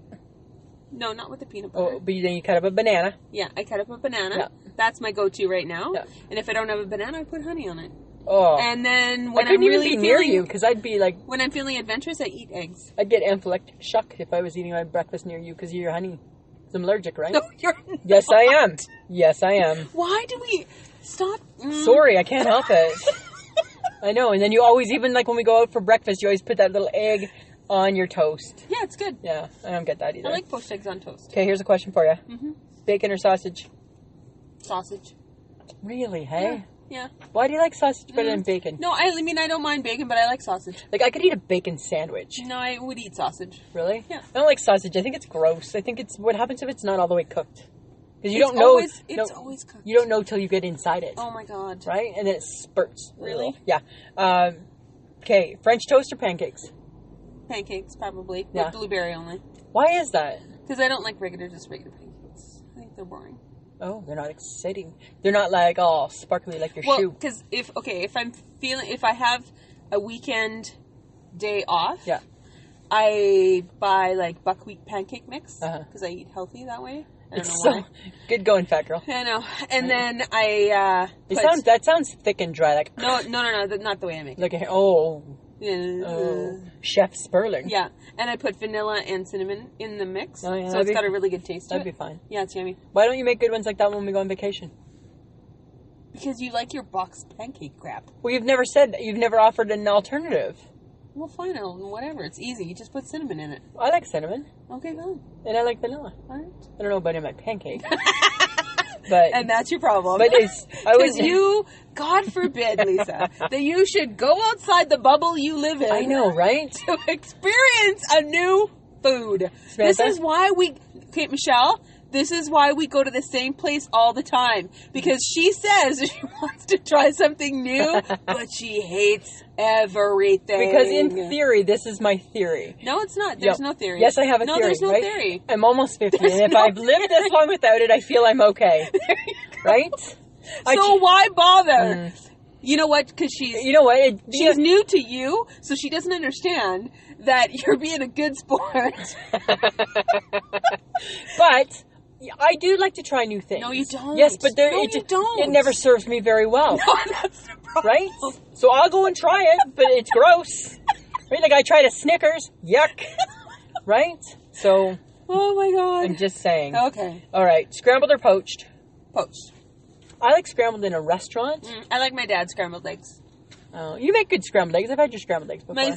No, not with the peanut butter. Oh, but then you cut up a banana. Yeah, I cut up a banana. Yeah. That's my go-to right now. Yeah. And if I don't have a banana, I put honey on it. Oh. And then when I couldn't I'm even really be near feeling, you because I'd be like... When I'm feeling adventurous, I eat eggs. I'd get anaphylactic shock if I was eating my breakfast near you because of your honey. I'm allergic, right? No, you're not. Yes, I am. Yes, I am. Why do we... Stop. Sorry, I can't help it. I know. And then you always, even like when we go out for breakfast, you always put that little egg on your toast. Yeah, it's good. Yeah, I don't get that either. I like poached eggs on toast. Okay, here's a question for you. Bacon or sausage? Sausage. Really, hey? Yeah. Why do you like sausage better than bacon? No, I mean, I don't mind bacon, but I like sausage. Like, I could eat a bacon sandwich. No, I would eat sausage. Really? Yeah. I don't like sausage. I think it's gross. I think it's... What happens if it's not all the way cooked? Because you don't know... It's always cooked. You don't know till you get inside it. Oh, my God. Right? And then it spurts. Really? Yeah. Okay, French toast or pancakes? Pancakes, probably. Yeah. With blueberry only. Why is that? Because I don't like regular pancakes. I think they're boring. Oh, they're not exciting. They're not like all sparkly like your shoe. Because if I have a weekend day off, yeah, I buy like buckwheat pancake mix because I eat healthy that way. I don't know why. Good going, fat girl. I know. And then I that sounds thick and dry. Like no, not the way I make it. Like Chef Sperling. Yeah, and I put vanilla and cinnamon in the mix, so it's got a really good taste to it. That'd be fine. Yeah, it's yummy. Why don't you make good ones like that when we go on vacation? Because you like your boxed pancake crap. Well, you've never offered an alternative. Well, fine, whatever. It's easy. You just put cinnamon in it. I like cinnamon. Okay, fine. And I like vanilla. All right. I don't know about in my pancake. But, and that's your problem. But because you, God forbid, Lisa, that you should go outside the bubble you live in. I know, right? To experience a new food. Samantha? This is why Michelle, this is why we go to the same place all the time. Because she says she wants to try something new, but she hates everything. Because in theory, this is my theory. No, it's not. There's no theory. Yes, I have a theory. No, there's no right? theory. I'm almost 50, and if I've lived this long without it, I feel I'm okay. Right? So why bother? You know what? Because she's she's new to you, so she doesn't understand that you're being a good sport. But I do like to try new things. No, you don't. Yes, but you don't. It never serves me very well. No, that's the problem. Right? So I'll go and try it, but it's gross. Right? Like I tried a Snickers. Yuck. Right? So. Oh my God. I'm just saying. Okay. All right. Scrambled or poached? Poached. I like scrambled in a restaurant. I like my dad's scrambled eggs. Oh, you make good scrambled eggs. I've had your scrambled eggs before.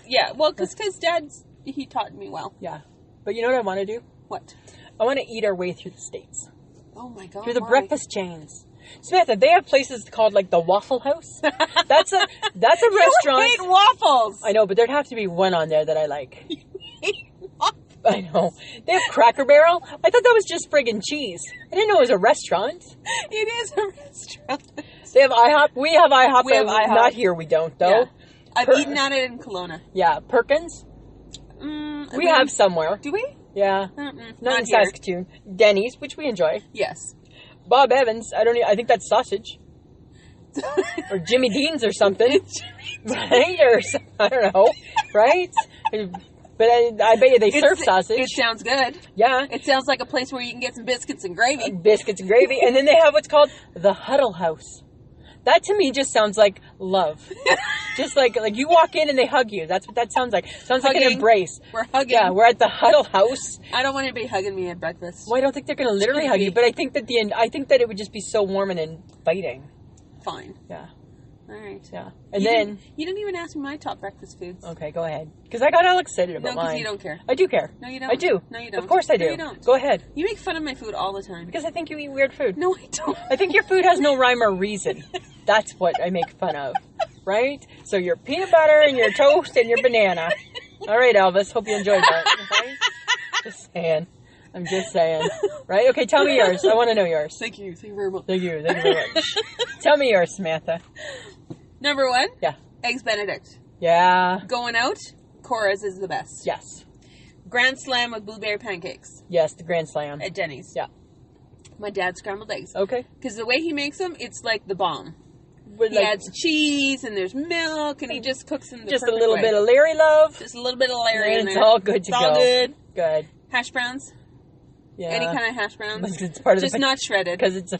Because Dad's, he taught me well. Yeah. But you know what I want to do? What? I want to eat our way through the States. Oh my God. Through the breakfast chains. Samantha, they have places called like the Waffle House. That's a restaurant. You hate waffles. I know, but there'd have to be one on there that I like. You hate waffles. I know. They have Cracker Barrel. I thought that was just friggin' cheese. I didn't know it was a restaurant. It is a restaurant. They have IHOP. We have IHOP. We have IHOP. Not here, we don't, though. Yeah. I've eaten at it in Kelowna. Yeah. Perkins? We have somewhere. Do we? Yeah. Not in here. Saskatoon. Denny's, which we enjoy. Yes. Bob Evans. I think that's sausage. Or Jimmy Dean's or something. Right? Or, I don't know. Right? But I bet you they serve sausage. It sounds good. Yeah. It sounds like a place where you can get some biscuits and gravy. Biscuits and gravy. And then they have what's called the Huddle House. That to me just sounds like love. Just like you walk in and they hug you. That's what that sounds like. Sounds like an embrace. We're hugging. Yeah, we're at the Huddle House. I don't want anybody hugging me at breakfast. Well, I don't think they're going to literally hug you, but I think that it would just be so warm and inviting. Fine. Yeah. All right. Yeah. You didn't even ask me my top breakfast foods. Okay, go ahead. Because I got all excited about mine. No, because you don't care. I do care. No, you don't. I do. No, you don't. Of course I do. No, you don't. Go ahead. You make fun of my food all the time. Because I think you eat weird food. No, I don't. I think your food has no rhyme or reason. That's what I make fun of. Right? So your peanut butter and your toast and your banana. All right, Elvis. Hope you enjoyed that. Okay? Just saying. I'm just saying. Right? Okay, tell me yours. I want to know yours. Thank you. Thank you very much. Thank you. Thank you very much. Tell me yours, Samantha. Number 1? Yeah. Eggs Benedict. Yeah. Going out, Cora's is the best. Yes. Grand Slam with blueberry pancakes. Yes, the Grand Slam. At Denny's. Yeah. My dad's scrambled eggs. Okay. Because the way he makes them, it's like the bomb. He Like, adds cheese and there's milk and he just cooks them the just a perfect little way. bit of Larry love. Just a little bit of Larry in It's there. all good to go. It's all good. Good. Hash browns. Yeah. Any kind of hash browns. It's part of just not shredded. Because it's a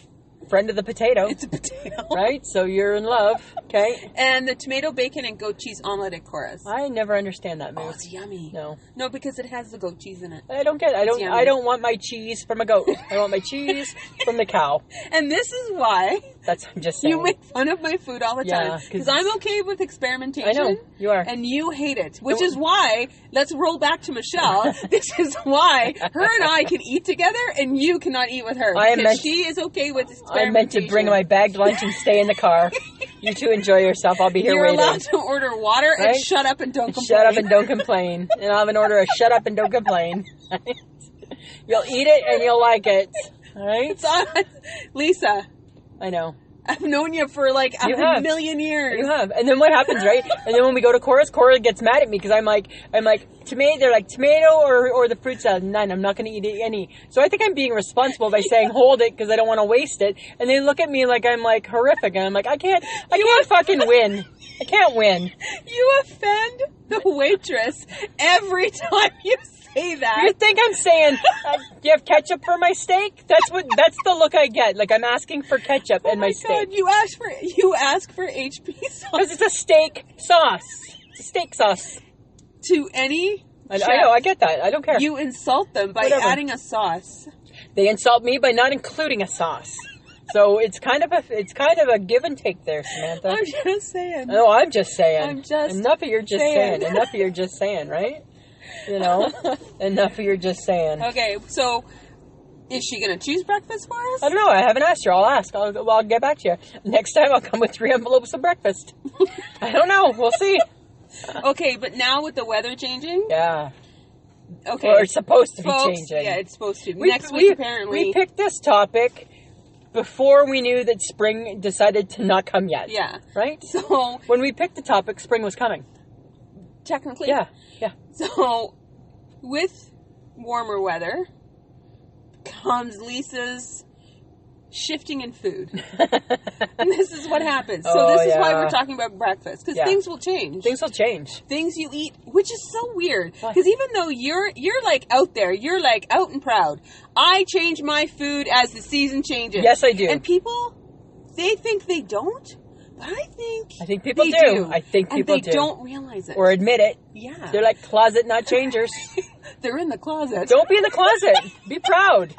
friend of the potato. It's a potato. Right? So you're in love. Okay. And the tomato, bacon, and goat cheese omelet at Cora's. I never understand that move. Oh, it's yummy. No. No, because it has the goat cheese in it. I don't get it. I don't want my cheese from a goat. I want my cheese from the cow. And this is why I'm just saying. you make fun of my food all the time. Because I'm okay with experimentation. I know. You are. And you hate it. Which is why, let's roll back to Michelle. This is why her and I can eat together and you cannot eat with her. Because she is okay with experimentation. I meant to bring my bagged lunch and stay in the car. You two enjoy yourself. I'll be here waiting. You're allowed to order water and shut up and don't complain. Shut up and don't complain. And I'll have an order of shut up and don't complain. You'll eat it and you'll like it. All right? It's on Lisa. I know. I've known you for like a million years. You have. And then what happens, right? And then when we go to Cora's, Cora gets mad at me because I'm like, tomato, they're like, tomato or the fruit salad? None. I'm not going to eat any. So I think I'm being responsible by saying, hold it because I don't want to waste it. And they look at me like I'm like horrific. And I'm like, I can't fucking win. I can't win. You offend the waitress every time you say that. You think I'm saying, do you have ketchup for my steak? That's the look I get. Like I'm asking for ketchup in my steak. You ask for HP sauce. Because it's a steak sauce. It's a steak sauce. To any I know, I get that. I don't care. You insult them by adding a sauce. They insult me by not including a sauce. So it's kind of a give and take there, Samantha. I'm just saying. No, I'm just saying. Enough of your just saying. Enough of your just saying, right? You know? Enough of your just saying. Okay, so is she going to choose breakfast for us? I don't know. I haven't asked her. I'll ask. I'll get back to you. Next time I'll come with 3 envelopes of breakfast. I don't know. We'll see. Okay, but now with the weather changing? Yeah. Okay. Or it's supposed to be changing. Yeah, it's supposed to. Next week, apparently. We picked this topic before we knew that spring decided to not come yet. Yeah. Right? So when we picked the topic, spring was coming. Technically. Yeah. So with warmer weather comes Lisa's shifting in food. And this is what happens. So this is why we're talking about breakfast. Because things will change. Things will change. Things you eat, which is so weird. Because even though you're like out there, you're like out and proud. I change my food as the season changes. Yes, I do. And people, they think they don't. But I think people do. I think people do. And they don't realize it. Or admit it. Yeah. They're like closet not changers. They're in the closet. Don't be in the closet. Be proud.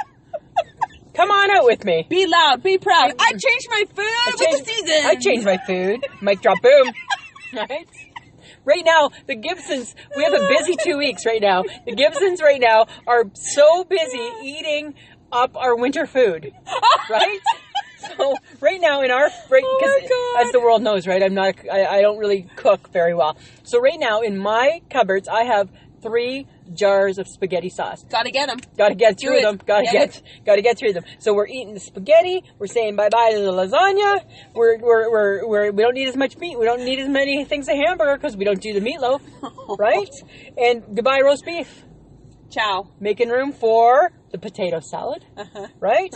Come on out with me. Be loud. Be proud. I changed my food with the season. I changed my food. Mic drop, boom. Right? Right now, the Gibsons, we have a busy 2 weeks right now. The Gibsons right now are so busy eating up our winter food. Right? So right now in our, as the world knows, right, I don't really cook very well. So right now in my cupboards, I have 3 jars of spaghetti sauce. Gotta get them. Gotta get through them. Gotta get through them. So we're eating the spaghetti. We're saying bye-bye to the lasagna. We don't need as much meat. We don't need as many things of hamburger because we don't do the meatloaf. Right? And goodbye roast beef. Ciao. Making room for the potato salad. Right?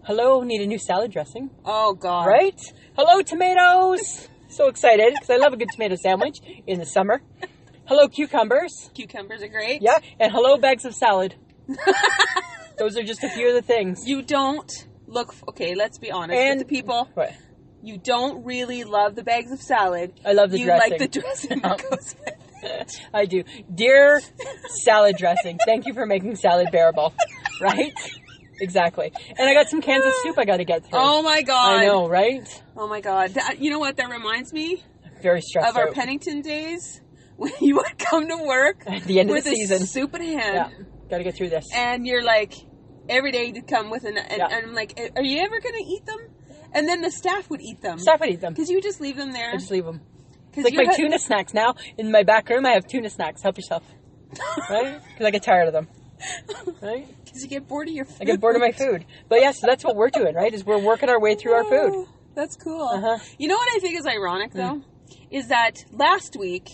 Hello, need a new salad dressing. Oh, God. Right? Hello, tomatoes. So excited because I love a good tomato sandwich in the summer. Hello, cucumbers. Cucumbers are great. Yeah, and hello, bags of salad. Those are just a few of the things. You don't look... Okay, let's be honest with the people. What? You don't really love the bags of salad. I love the dressing. You like the dressing that goes with it. I do. Dear salad dressing, thank you for making salad bearable. Right? Exactly. And I got some cans of soup I got to get through. Oh, my God. I know, right? Oh, my God. You know what that reminds me? Very stressed of our Pennington days. When you would come to work at the end of the season, with a soup in hand. Yeah, got to get through this. And you're like, every day you'd come with and I'm like, are you ever going to eat them? And then the staff would eat them. Staff would eat them. Because you just leave them there. I just leave them. It's like my tuna snacks now. In my back room, I have tuna snacks. Help yourself. Right? Because I get tired of them. Right? Because you get bored of your food. I get bored of my food. But yeah, so that's what we're doing, right? Is we're working our way through our food. That's cool. You know what I think is ironic, though? Is that last week...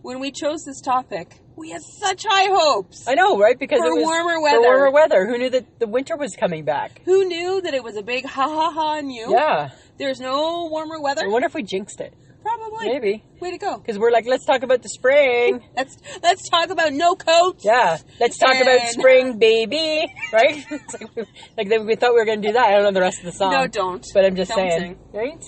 when we chose this topic, we had such high hopes. I know, right? Because it was warmer weather. For warmer weather. Who knew that the winter was coming back? Who knew that it was a big ha-ha-ha on you? Yeah. There's no warmer weather. I wonder if we jinxed it. Probably. Maybe. Way to go. Because we're like, let's talk about the spring. Let's talk about no coats. Yeah. Let's talk about spring, baby. Right? like we thought we were going to do that. I don't know the rest of the song. No, don't. But I'm just don't saying. Sing. Right?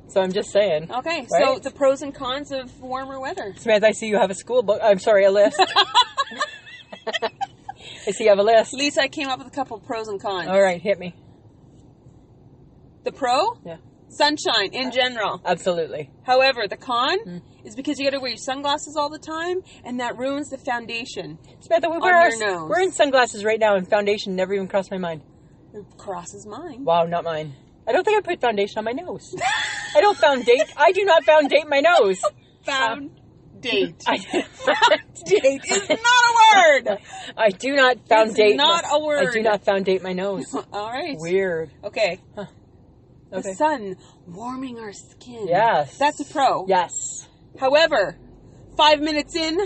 So I'm just saying. Okay, right? So the pros and cons of warmer weather. Samantha, I see you have a school book. I'm sorry, a list. I see you have a list. Lisa, I came up with a couple of pros and cons. All right, hit me. The pro? Yeah. Sunshine in general. Absolutely. However, the con is because you got to wear your sunglasses all the time, and that ruins the foundation. Samantha, we're in sunglasses right now, and foundation never even crossed my mind. It crosses mine. Wow, not mine. I don't think I put foundation on my nose. I do not foundate my nose. Date. Date is not a word. I do not foundate. It's not a word. I do not foundate my nose. All right. Weird. Okay. Huh. The sun warming our skin. Yes. That's a pro. Yes. However, 5 minutes in,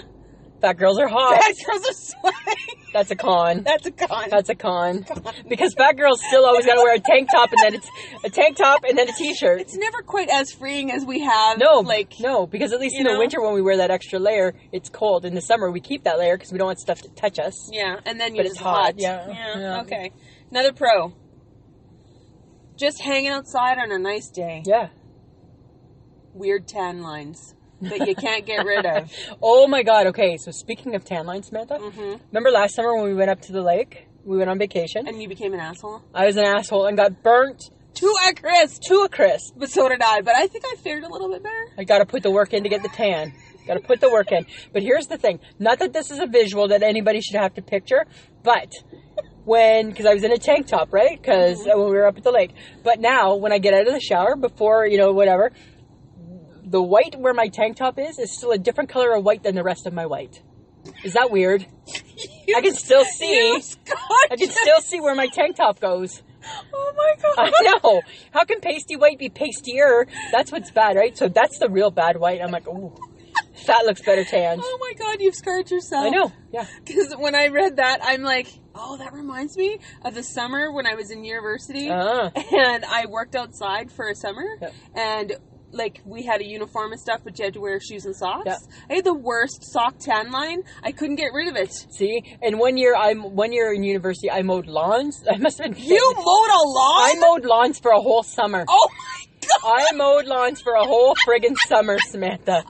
fat girls are hot. Fat girls are sweating. That's a con. That's a con. That's a con. Because fat girls still always got to wear a tank top and then it's a tank top and then a t-shirt. It's never quite as freeing as we have. No, because at least in the winter when we wear that extra layer, it's cold. In the summer, we keep that layer because we don't want stuff to touch us. Yeah, and then it's hot. Yeah. Okay. Another pro. Just hanging outside on a nice day. Yeah. Weird tan lines that you can't get rid of. Oh my God. Okay. So speaking of tan lines, Samantha, remember last summer when we went up to the lake? We went on vacation. And you became an asshole? I was an asshole and got burnt. To a crisp. But so did I. But I think I fared a little bit better. I got to put the work in to get the tan. Got to put the work in. But here's the thing. Not that this is a visual that anybody should have to picture, but because I was in a tank top, right? Because when we were up at the lake. But now, when I get out of the shower, before, whatever, the white where my tank top is still a different color of white than the rest of my white. Is that weird? I can still see. I can still see where my tank top goes. Oh my God. I know. How can pasty white be pastier? That's what's bad, right? So that's the real bad white. I'm like, ooh, fat looks better tanned. Oh my God, you've scarred yourself. I know, yeah. Because when I read that, I'm like, Oh, that reminds me of the summer when I was in university and I worked outside for a summer and like we had a uniform and stuff, but you had to wear shoes and socks. Yeah. I had the worst sock tan line. I couldn't get rid of it. See, and one year in university, I mowed lawns. I must have been. You mowed a lawn? I mowed lawns for a whole summer. Oh my God! I mowed lawns for a whole friggin' summer, Samantha.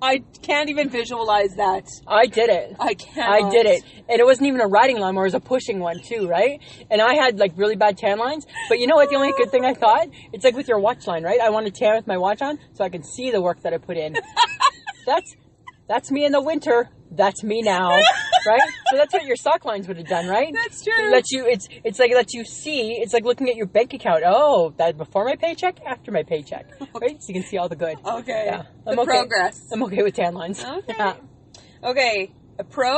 I can't even visualize that. I did it. I can't. I did it. And it wasn't even a riding lawnmower, it was a pushing one too, right? And I had like really bad tan lines. But you know what? The only good thing I thought? It's like with your watch line, right? I want to tan with my watch on so I can see the work that I put in. That's me in the winter. That's me now, right? So that's what your sock lines would have done, right? That's true. It's like lets you see. It's like looking at your bank account. Oh, that before my paycheck, after my paycheck, right? So you can see all the good. Okay. Yeah. Progress. I'm okay with tan lines. Okay. Yeah. Okay. A pro.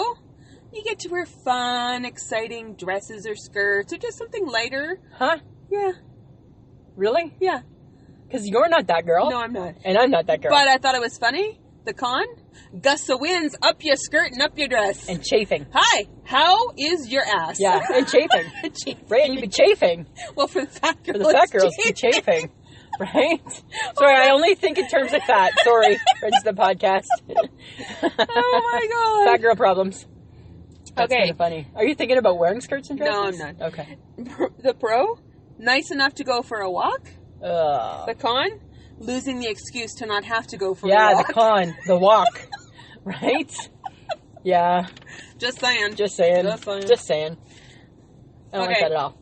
You get to wear fun, exciting dresses or skirts or just something lighter. Huh? Yeah. Really? Yeah. Because you're not that girl. No, I'm not. And I'm not that girl. But I thought it was funny. The con? Gusts of winds up your skirt and up your dress. And chafing. Hi, how is your ass? Yeah, and chafing. Right, and you'd be chafing. Well, for the fat girls. For the fat girls, be chafing. Right? Sorry, I only think in terms of fat. Sorry, friends of the podcast. Oh my God. Fat girl problems. That's okay. kind of funny. Are you thinking about wearing skirts and dresses? No, I'm not. Okay. The pro? Nice enough to go for a walk. The con? Losing the excuse to not have to go for a walk. Yeah, the con. The walk. Right? Yeah. Just saying. Just saying. I don't like that at all.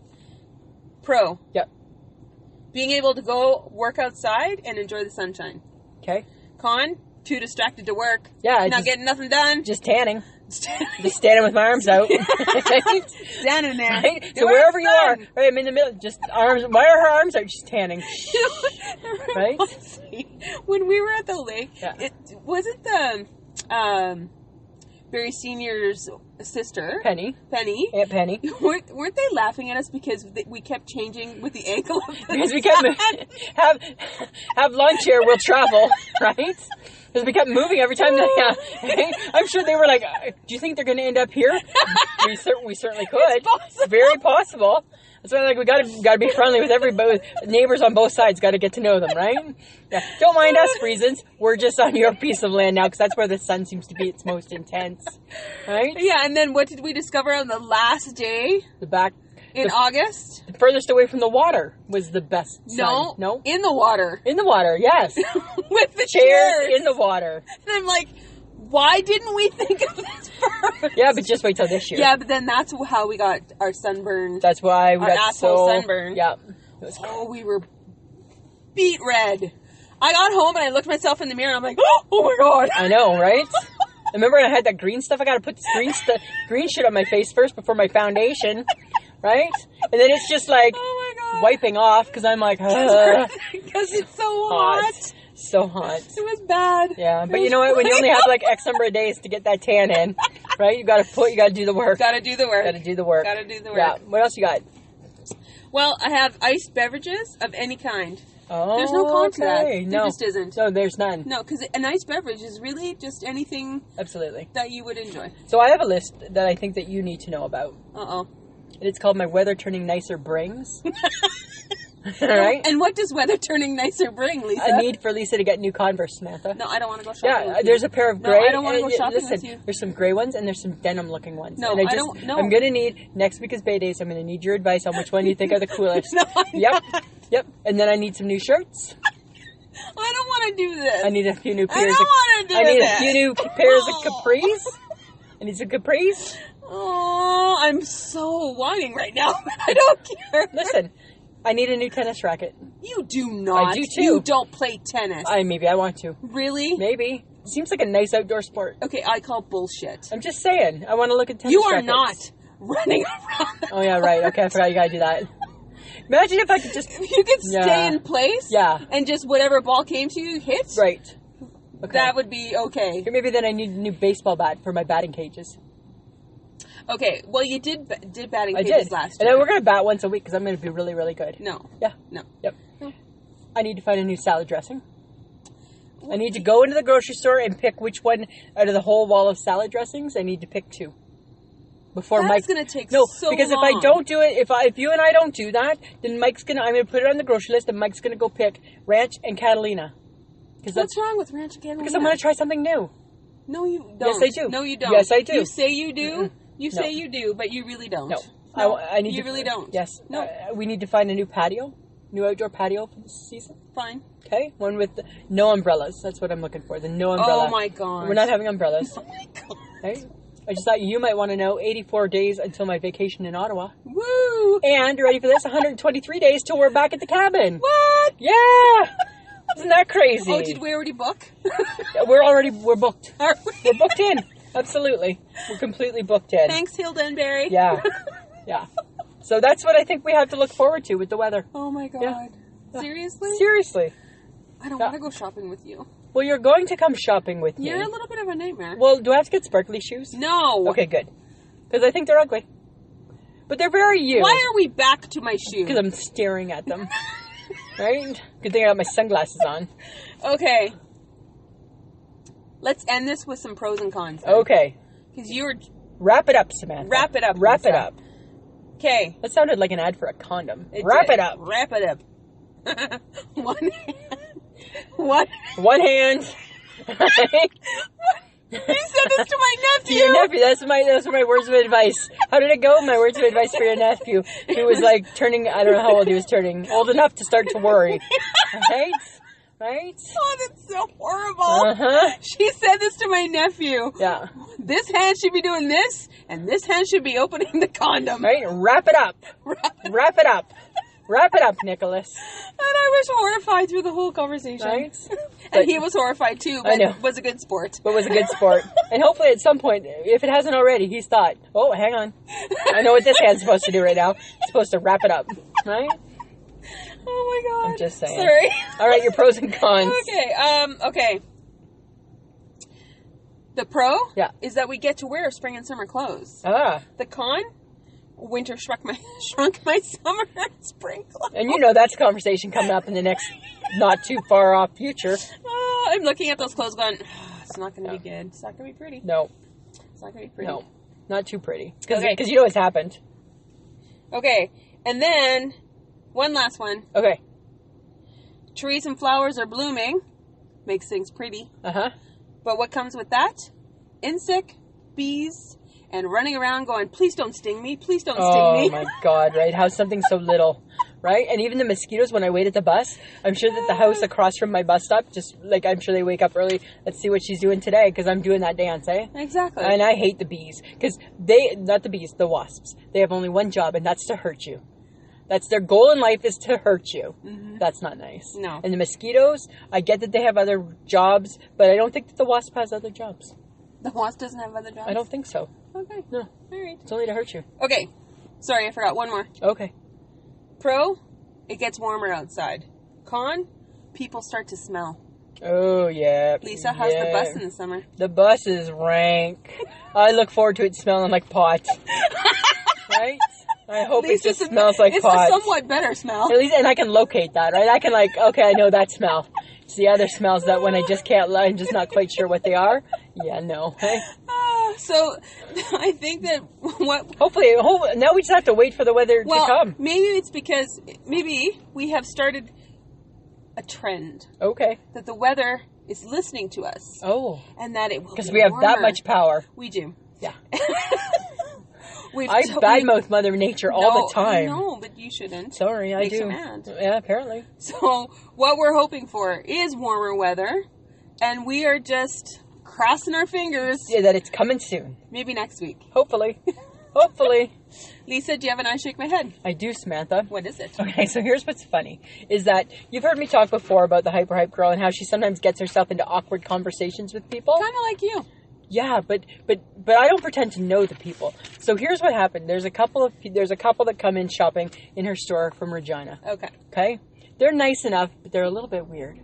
Pro. Yep. Being able to go work outside and enjoy the sunshine. Okay. Con? Too distracted to work. Yeah. Not getting nothing done. Just tanning. Just standing with my arms out. Standing there. Right? So wherever you are, right, I'm in the middle, just arms, why are her arms out? Just tanning. Right? When we were at the lake, it wasn't the Barry Senior's sister, Penny, Aunt Penny. Weren't they laughing at us because we kept changing with the ankle? Because we kept have lunch here, we'll travel, right? Because we kept moving every time. I'm sure they were like, "Do you think they're going to end up here?" We certainly could. It's possible. Very possible. That's why, like, we gotta be friendly with everybody. Neighbors on both sides, got to get to know them, right? Yeah. Don't mind us, reasons. We're just on your piece of land now because that's where the sun seems to be its most intense, right? Yeah. And then what did we discover on the last day? In August? The furthest away from the water was the best sun. No? In the water. In the water, yes. With the chairs in the water. And I'm like, why didn't we think of this first? Yeah, but just wait till this year. Yeah, but then that's how we got our sunburn. That's why we got asshole sunburn. Yeah. We were beet red. I got home and I looked myself in the mirror and I'm like, oh my God. I know, right? I remember when I had that green stuff. I got to put this green shit on my face first before my foundation. Right? And then it's just like wiping off because I'm like, because it's so hot. So hot. It was bad. Yeah, but you know what? When you only have like X number of days to get that tan in, right? You got to do the work. Got to do the work. Yeah. What else you got? Well, I have iced beverages of any kind. Oh, there's no con to that. No. There just isn't. No, there's none. No, because an iced beverage is really just anything. Absolutely. That you would enjoy. So I have a list that I think that you need to know about. Uh-oh. And it's called My Weather Turning Nicer Brings. All right? And what does weather turning nicer bring, Lisa? A need for Lisa to get new Converse, Samantha. No, I don't want to go shopping with you. There's a pair of gray. No, I don't want to go shopping with you. There's some gray ones and there's some denim looking ones. No, and I don't. No. I'm going to need, next week is Bay Day, so I'm going to need your advice on which one you think are the coolest. No, Yep. And then I need some new shirts. I don't want to do this. I need a few new pairs. I don't want to do this. I need a few new pairs of capris. I need some capris. Oh, I'm so whining right now. I don't care. Listen, I need a new tennis racket. You do not. I do too. You don't play tennis. Maybe I want to. Really? Maybe. It seems like a nice outdoor sport. Okay, I call bullshit. I'm just saying. I want to look at tennis You are rackets. Not running around. Oh, yeah, right. Okay, I forgot you gotta do that. Imagine if I could just... If you could stay in place. Yeah. And just whatever ball came to you, hit. Right. Okay. That would be okay. Or maybe then I need a new baseball bat for my batting cages. Okay, well, you did batting cages last year. And then we're going to bat once a week because I'm going to be really, really good. No. Yeah. No. Yep. No. I need to find a new salad dressing. I need to go into the grocery store and pick which one out of the whole wall of salad dressings. I need to pick 2. before That's Mike. Gonna take no, so because long. if I don't do it, if you and I don't do that, then I'm gonna put it on the grocery list, and Mike's gonna go pick Ranch and Catalina. What's wrong with Ranch and Catalina? Because I'm gonna try something new. No, you don't. Yes, I do. No, you don't. Yes, I do. You say you do. Mm-mm. You say you do, but you really don't. No, No, I need. You really don't. Yes. No. We need to find a new outdoor patio for this season. Fine. Okay, one with no umbrellas. That's what I'm looking for. The no umbrella. Oh my god. We're not having umbrellas. Oh my god. Okay? I just thought you might want to know 84 days until my vacation in Ottawa. Woo! And, ready for this, 123 days till we're back at the cabin. What? Yeah! Isn't that crazy? Oh, did we already book? We're booked. Are we? We're booked in. Absolutely. We're completely booked in. Thanks, Hilda and Barry. Yeah. Yeah. So that's what I think we have to look forward to with the weather. Oh my god. Yeah. Seriously? Seriously. I don't want to go shopping with you. Well, you're going to come shopping with me. You're a little bit of a nightmare. Well, do I have to get sparkly shoes? No. Okay, good. Because I think they're ugly. But they're very you. Why are we back to my shoes? Because I'm staring at them. Right? Good thing I got my sunglasses on. Okay. Let's end this with some pros and cons. Then. Okay. Because you were... Wrap it up, Samantha. Wrap it up. Wrap it up. Okay. That sounded like an ad for a condom. Wrap it up. Wrap it up. One hand. One hand. You said this to my nephew. Your nephew. Those are my words of advice. How did it go? My words of advice for your nephew. He was like turning. I don't know how old he was turning. Old enough to start to worry. Right. Right. Oh, that's so horrible. Uh-huh. She said this to my nephew. Yeah. This hand should be doing this, and this hand should be opening the condom. Right. Wrap it up. Wrap it up. Wrap it up, Nicholas. And I was horrified through the whole conversation. Right? And he was horrified too, but I know. was a good sport. But was a good sport. And hopefully at some point, if it hasn't already, he's thought, oh, hang on. I know what this hand's supposed to do right now. It's supposed to wrap it up. Right? Oh my god. I'm just saying. Sorry. All right, your pros and cons. Okay. The pro is that we get to wear spring and summer clothes. Ah. The con? Winter shrunk my summer and spring clothes. And you know that's a conversation coming up in the next not too far off future. Oh, I'm looking at those clothes going, it's not going to be good. It's not going to be pretty. No. It's not going to be pretty. No. Not too pretty. Because you know what's happened. Okay. And then, one last one. Okay. Trees and flowers are blooming. Makes things pretty. Uh-huh. But what comes with that? Insect, bees, and running around going, please don't sting me, please don't sting me. Oh my god, right? How something so little, right? And even the mosquitoes, when I wait at the bus, I'm sure that the house across from my bus stop, just like, I'm sure they wake up early, let's see what she's doing today, because I'm doing that dance, eh? Exactly. And I hate the bees, because not the bees, the wasps. They have only one job, and that's to hurt you. That's their goal in life, is to hurt you. Mm-hmm. That's not nice. No. And the mosquitoes, I get that they have other jobs, but I don't think that the wasp has other jobs. The wasp doesn't have other jobs? I don't think so. Okay. No. All right. It's only to hurt you. Okay. Sorry, I forgot. One more. Okay. Pro, it gets warmer outside. Con, people start to smell. Oh, yeah. Lisa, how's the bus in the summer? The bus is rank. I look forward to it smelling like pot. Right? I hope it just smells like pot. It's a somewhat better smell. At least, and I can locate that, right? I can okay, I know that smell. It's the other smells that when I just can't, I'm just not quite sure what they are. Yeah, no. Hey? So, I think that Hopefully, now we just have to wait for the weather to come. Maybe it's because, we have started a trend. Okay. That the weather is listening to us. Oh. And that it will be because we have that much power. We do. Yeah. I badmouth Mother Nature all the time. No, but you shouldn't. Sorry, I do. You mad. Yeah, apparently. So, what we're hoping for is warmer weather, and we are just crossing our fingers. Yeah, that it's coming soon. Maybe next week. Hopefully. Hopefully. Lisa, do you have an I shake my head? I do, Samantha. What is it? Okay, so here's what's funny, is that you've heard me talk before about the hype girl and how she sometimes gets herself into awkward conversations with people. Kind of like you. Yeah, but I don't pretend to know the people. So here's what happened. There's a couple that come in shopping in her store from Regina. Okay. Okay? They're nice enough, but they're a little bit weird.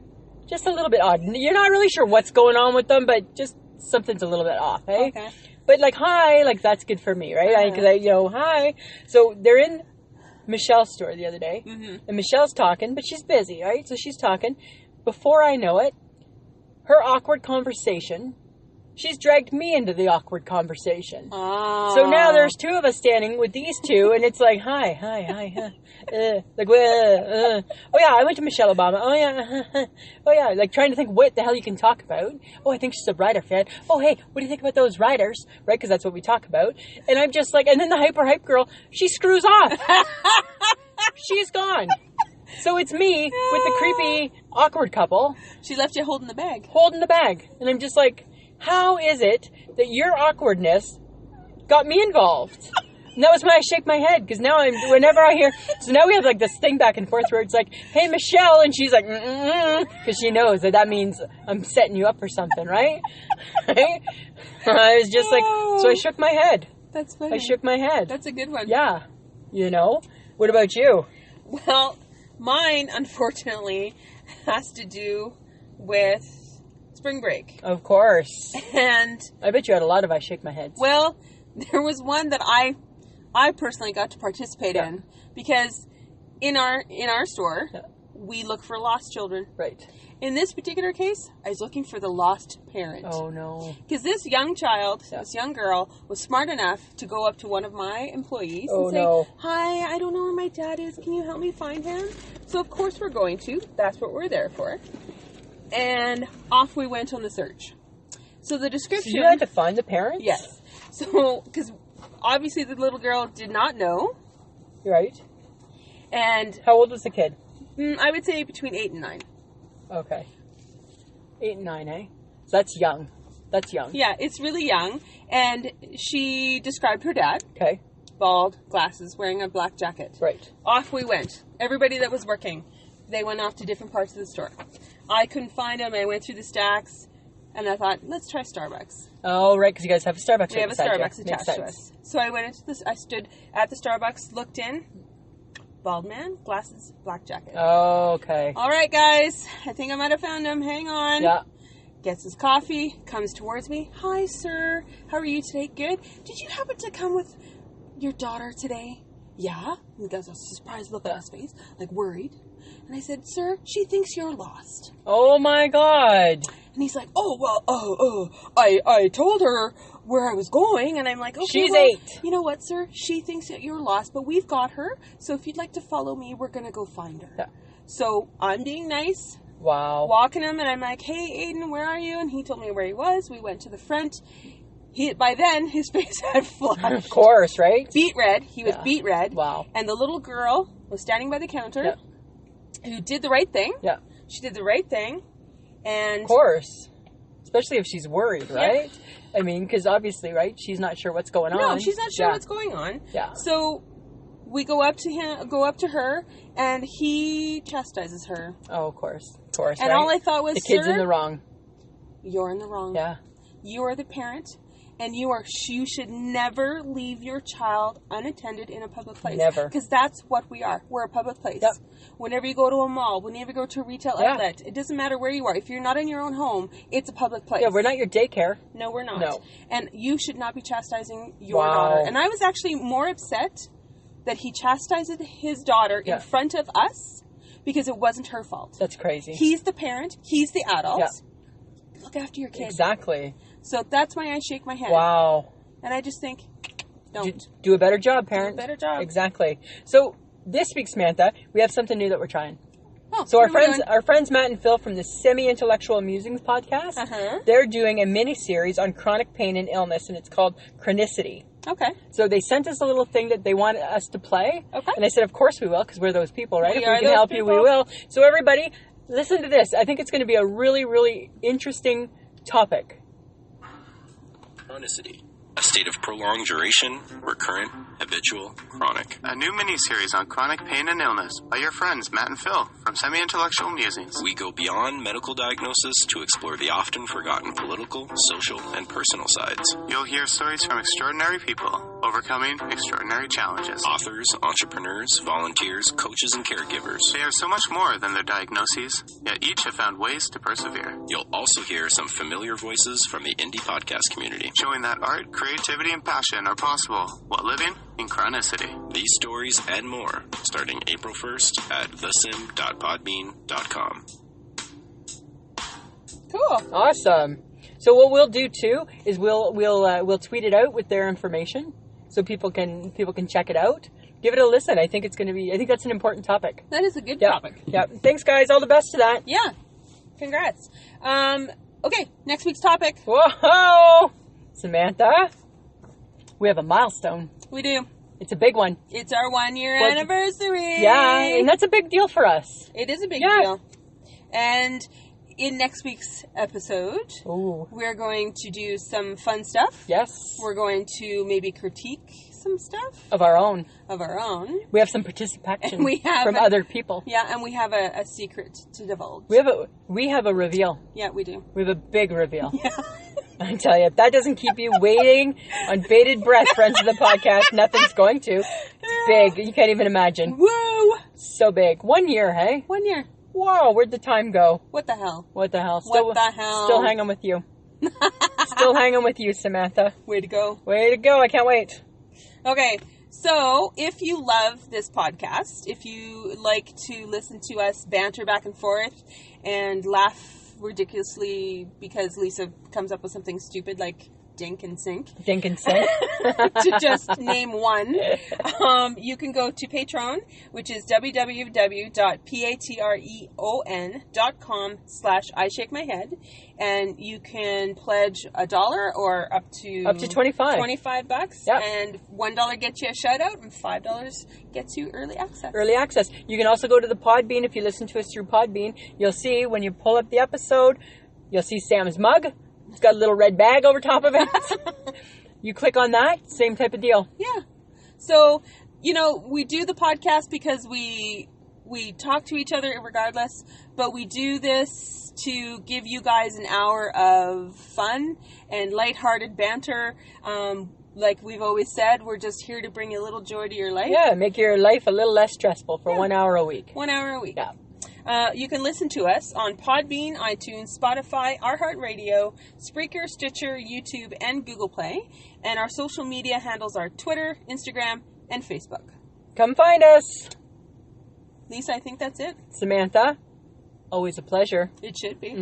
Just a little bit odd. You're not really sure what's going on with them, but just something's a little bit off, eh? Okay. But hi, that's good for me, right? Because hi. So they're in Michelle's store the other day, and Michelle's talking, but she's busy, right? So she's talking. Before I know it, her awkward conversation she's dragged me into the awkward conversation. Oh. So now there's two of us standing with these two, and it's like, hi. Oh yeah, I went to Michelle Obama. Oh yeah, like trying to think what the hell you can talk about. Oh, I think she's a Ryder fan. Oh hey, what do you think about those Riders? Right, because that's what we talk about. And I'm just like, and then the hype girl, she screws off. She's gone. So it's me with the creepy, awkward couple. She left you holding the bag. And I'm just like, how is it that your awkwardness got me involved? And that was when I shake my head, because now whenever I hear, so now we have like this thing back and forth where it's like, hey Michelle, and she's like, because she knows that means I'm setting you up for something, right? Right? I was just like, so I shook my head. That's funny. I shook my head. That's a good one. Yeah. You know? What about you? Well, mine, unfortunately, has to do with spring break. Of course. And I bet you had a lot of I shake my heads. Well, there was one that I personally got to participate in, because in our store, we look for lost children. Right. In this particular case, I was looking for the lost parent. Oh, no. Because this young child, this young girl, was smart enough to go up to one of my employees and say, hi, I don't know where my dad is. Can you help me find him? So, of course, we're going to. That's what we're there for. And off we went on the search. So, the description... So you had to find the parents? Yes. So, because obviously the little girl did not know. Right. And... How old was the kid? I would say between 8 and 9. Okay. 8 and 9, eh? So that's young. That's young. Yeah, it's really young. And she described her dad. Okay. Bald, glasses, wearing a black jacket. Right. Off we went. Everybody that was working, they went off to different parts of the store. I couldn't find them. I went through the stacks, and I thought, let's try Starbucks. Oh, right, because you guys have a Starbucks. We have a Starbucks attached to us. So I went into this. I stood at the Starbucks, looked in. Bald man, glasses, black jacket. Oh, okay. All right, guys. I think I might have found him. Hang on. Yeah. Gets his coffee, comes towards me. Hi, sir. How are you today? Good. Did you happen to come with your daughter today? Yeah. He does a surprised look on his face, like worried. And I said, sir, she thinks you're lost. Oh, my God. And he's like, oh, well, I told her where I was going. And I'm like, okay, she's well, 8. You know what, sir? She thinks that you're lost, but we've got her. So if you'd like to follow me, we're going to go find her. Yeah. So I'm being nice. Wow. Walking him, and I'm like, hey, Aiden, where are you? And he told me where he was. We went to the front. By then, his face had flushed. Of course, right? Beet red. He was beet red. Wow. And the little girl was standing by the counter who did the right thing. Yeah. She did the right thing. And of course. Especially if she's worried, right? Yeah. I mean, because obviously, right, she's not sure what's going on. No, she's not sure what's going on. Yeah. So we go up to her, and he chastises her. Oh, of course. Of course, and all I thought was, the kid's in the wrong. You're in the wrong. Yeah. You are the parent, and you should never leave your child unattended in a public place. Never. Because that's what we are. We're a public place. Yep. Whenever you go to a mall, whenever you go to a retail outlet, it doesn't matter where you are. If you're not in your own home, it's a public place. Yeah, we're not your daycare. No, we're not. No. And you should not be chastising your daughter. And I was actually more upset that he chastised his daughter in front of us because it wasn't her fault. That's crazy. He's the parent. He's the adult. Yeah. Look after your kid. Exactly. So that's why I shake my head. Wow. And I just think, don't. Do a better job, parent. Do a better job. Exactly. So this week, Samantha, we have something new that we're trying. Oh, so our friends Matt and Phil from the Semi-Intellectual Musings podcast, they're doing a mini-series on chronic pain and illness, and it's called Chronicity. Okay. So they sent us a little thing that they wanted us to play. Okay. And I said, of course we will, because we're those people, right? If we can help you, we will. So everybody, listen to this. I think it's going to be a really, really interesting topic. Chronicity. A state of prolonged duration, recurrent, habitual, chronic. A new mini-series on chronic pain and illness by your friends Matt and Phil from Semi-Intellectual Musings. We go beyond medical diagnosis to explore the often forgotten political, social, and personal sides. You'll hear stories from extraordinary people overcoming extraordinary challenges. Authors, entrepreneurs, volunteers, coaches, and caregivers. They are so much more than their diagnoses, yet each have found ways to persevere. You'll also hear some familiar voices from the indie podcast community, showing that art, creativity, and passion are possible while living in chronicity. These stories and more, starting April 1st at thesim.podbean.com. Cool. Awesome. So what we'll do too is we'll tweet it out with their information, so people can check it out. Give it a listen. I think that's an important topic. That is a good topic. Yeah. Thanks, guys. All the best to that. Yeah. Congrats. Okay. Next week's topic. Whoa, Samantha. We have a milestone. We do. It's a big one. It's our 1-year anniversary. Yeah, and that's a big deal for us. It is a big deal. And in next week's episode, we're going to do some fun stuff. Yes. We're going to maybe critique some stuff. Of our own. We have some participation from other people. Yeah, and we have a secret to divulge. We have a reveal. Yeah, we do. We have a big reveal. Yeah. I tell you, if that doesn't keep you waiting on bated breath, friends of the podcast, nothing's going to. It's big. You can't even imagine. Woo! So big. 1 year, hey? 1 year. Whoa, where'd the time go? What the hell? Still hanging with you. Still hanging with you, Samantha. Way to go. Way to go. I can't wait. Okay, so if you love this podcast, if you like to listen to us banter back and forth and laugh ridiculously because Lisa comes up with something stupid like dink and sink. Dink and sink. To just name one. You can go to Patron, which is www.patreon.com/IShakeMyHead, and you can pledge $1 or up to $25. $25. Yep. And $1 gets you a shout out, and $5 gets you early access. Early access. You can also go to the Podbean. If you listen to us through Podbean, you'll see when you pull up the episode, you'll see Sam's mug. It's got a little red bag over top of it. You click on that, same type of deal. Yeah. So, we do the podcast because we talk to each other regardless, but we do this to give you guys an hour of fun and lighthearted banter. Like we've always said, we're just here to bring a little joy to your life. Yeah, make your life a little less stressful for 1 hour a week. 1 hour a week. Yeah. You can listen to us on Podbean, iTunes, Spotify, iHeartRadio, Spreaker, Stitcher, YouTube, and Google Play. And our social media handles are Twitter, Instagram, and Facebook. Come find us. Lisa, I think that's it. Samantha, always a pleasure. It should be.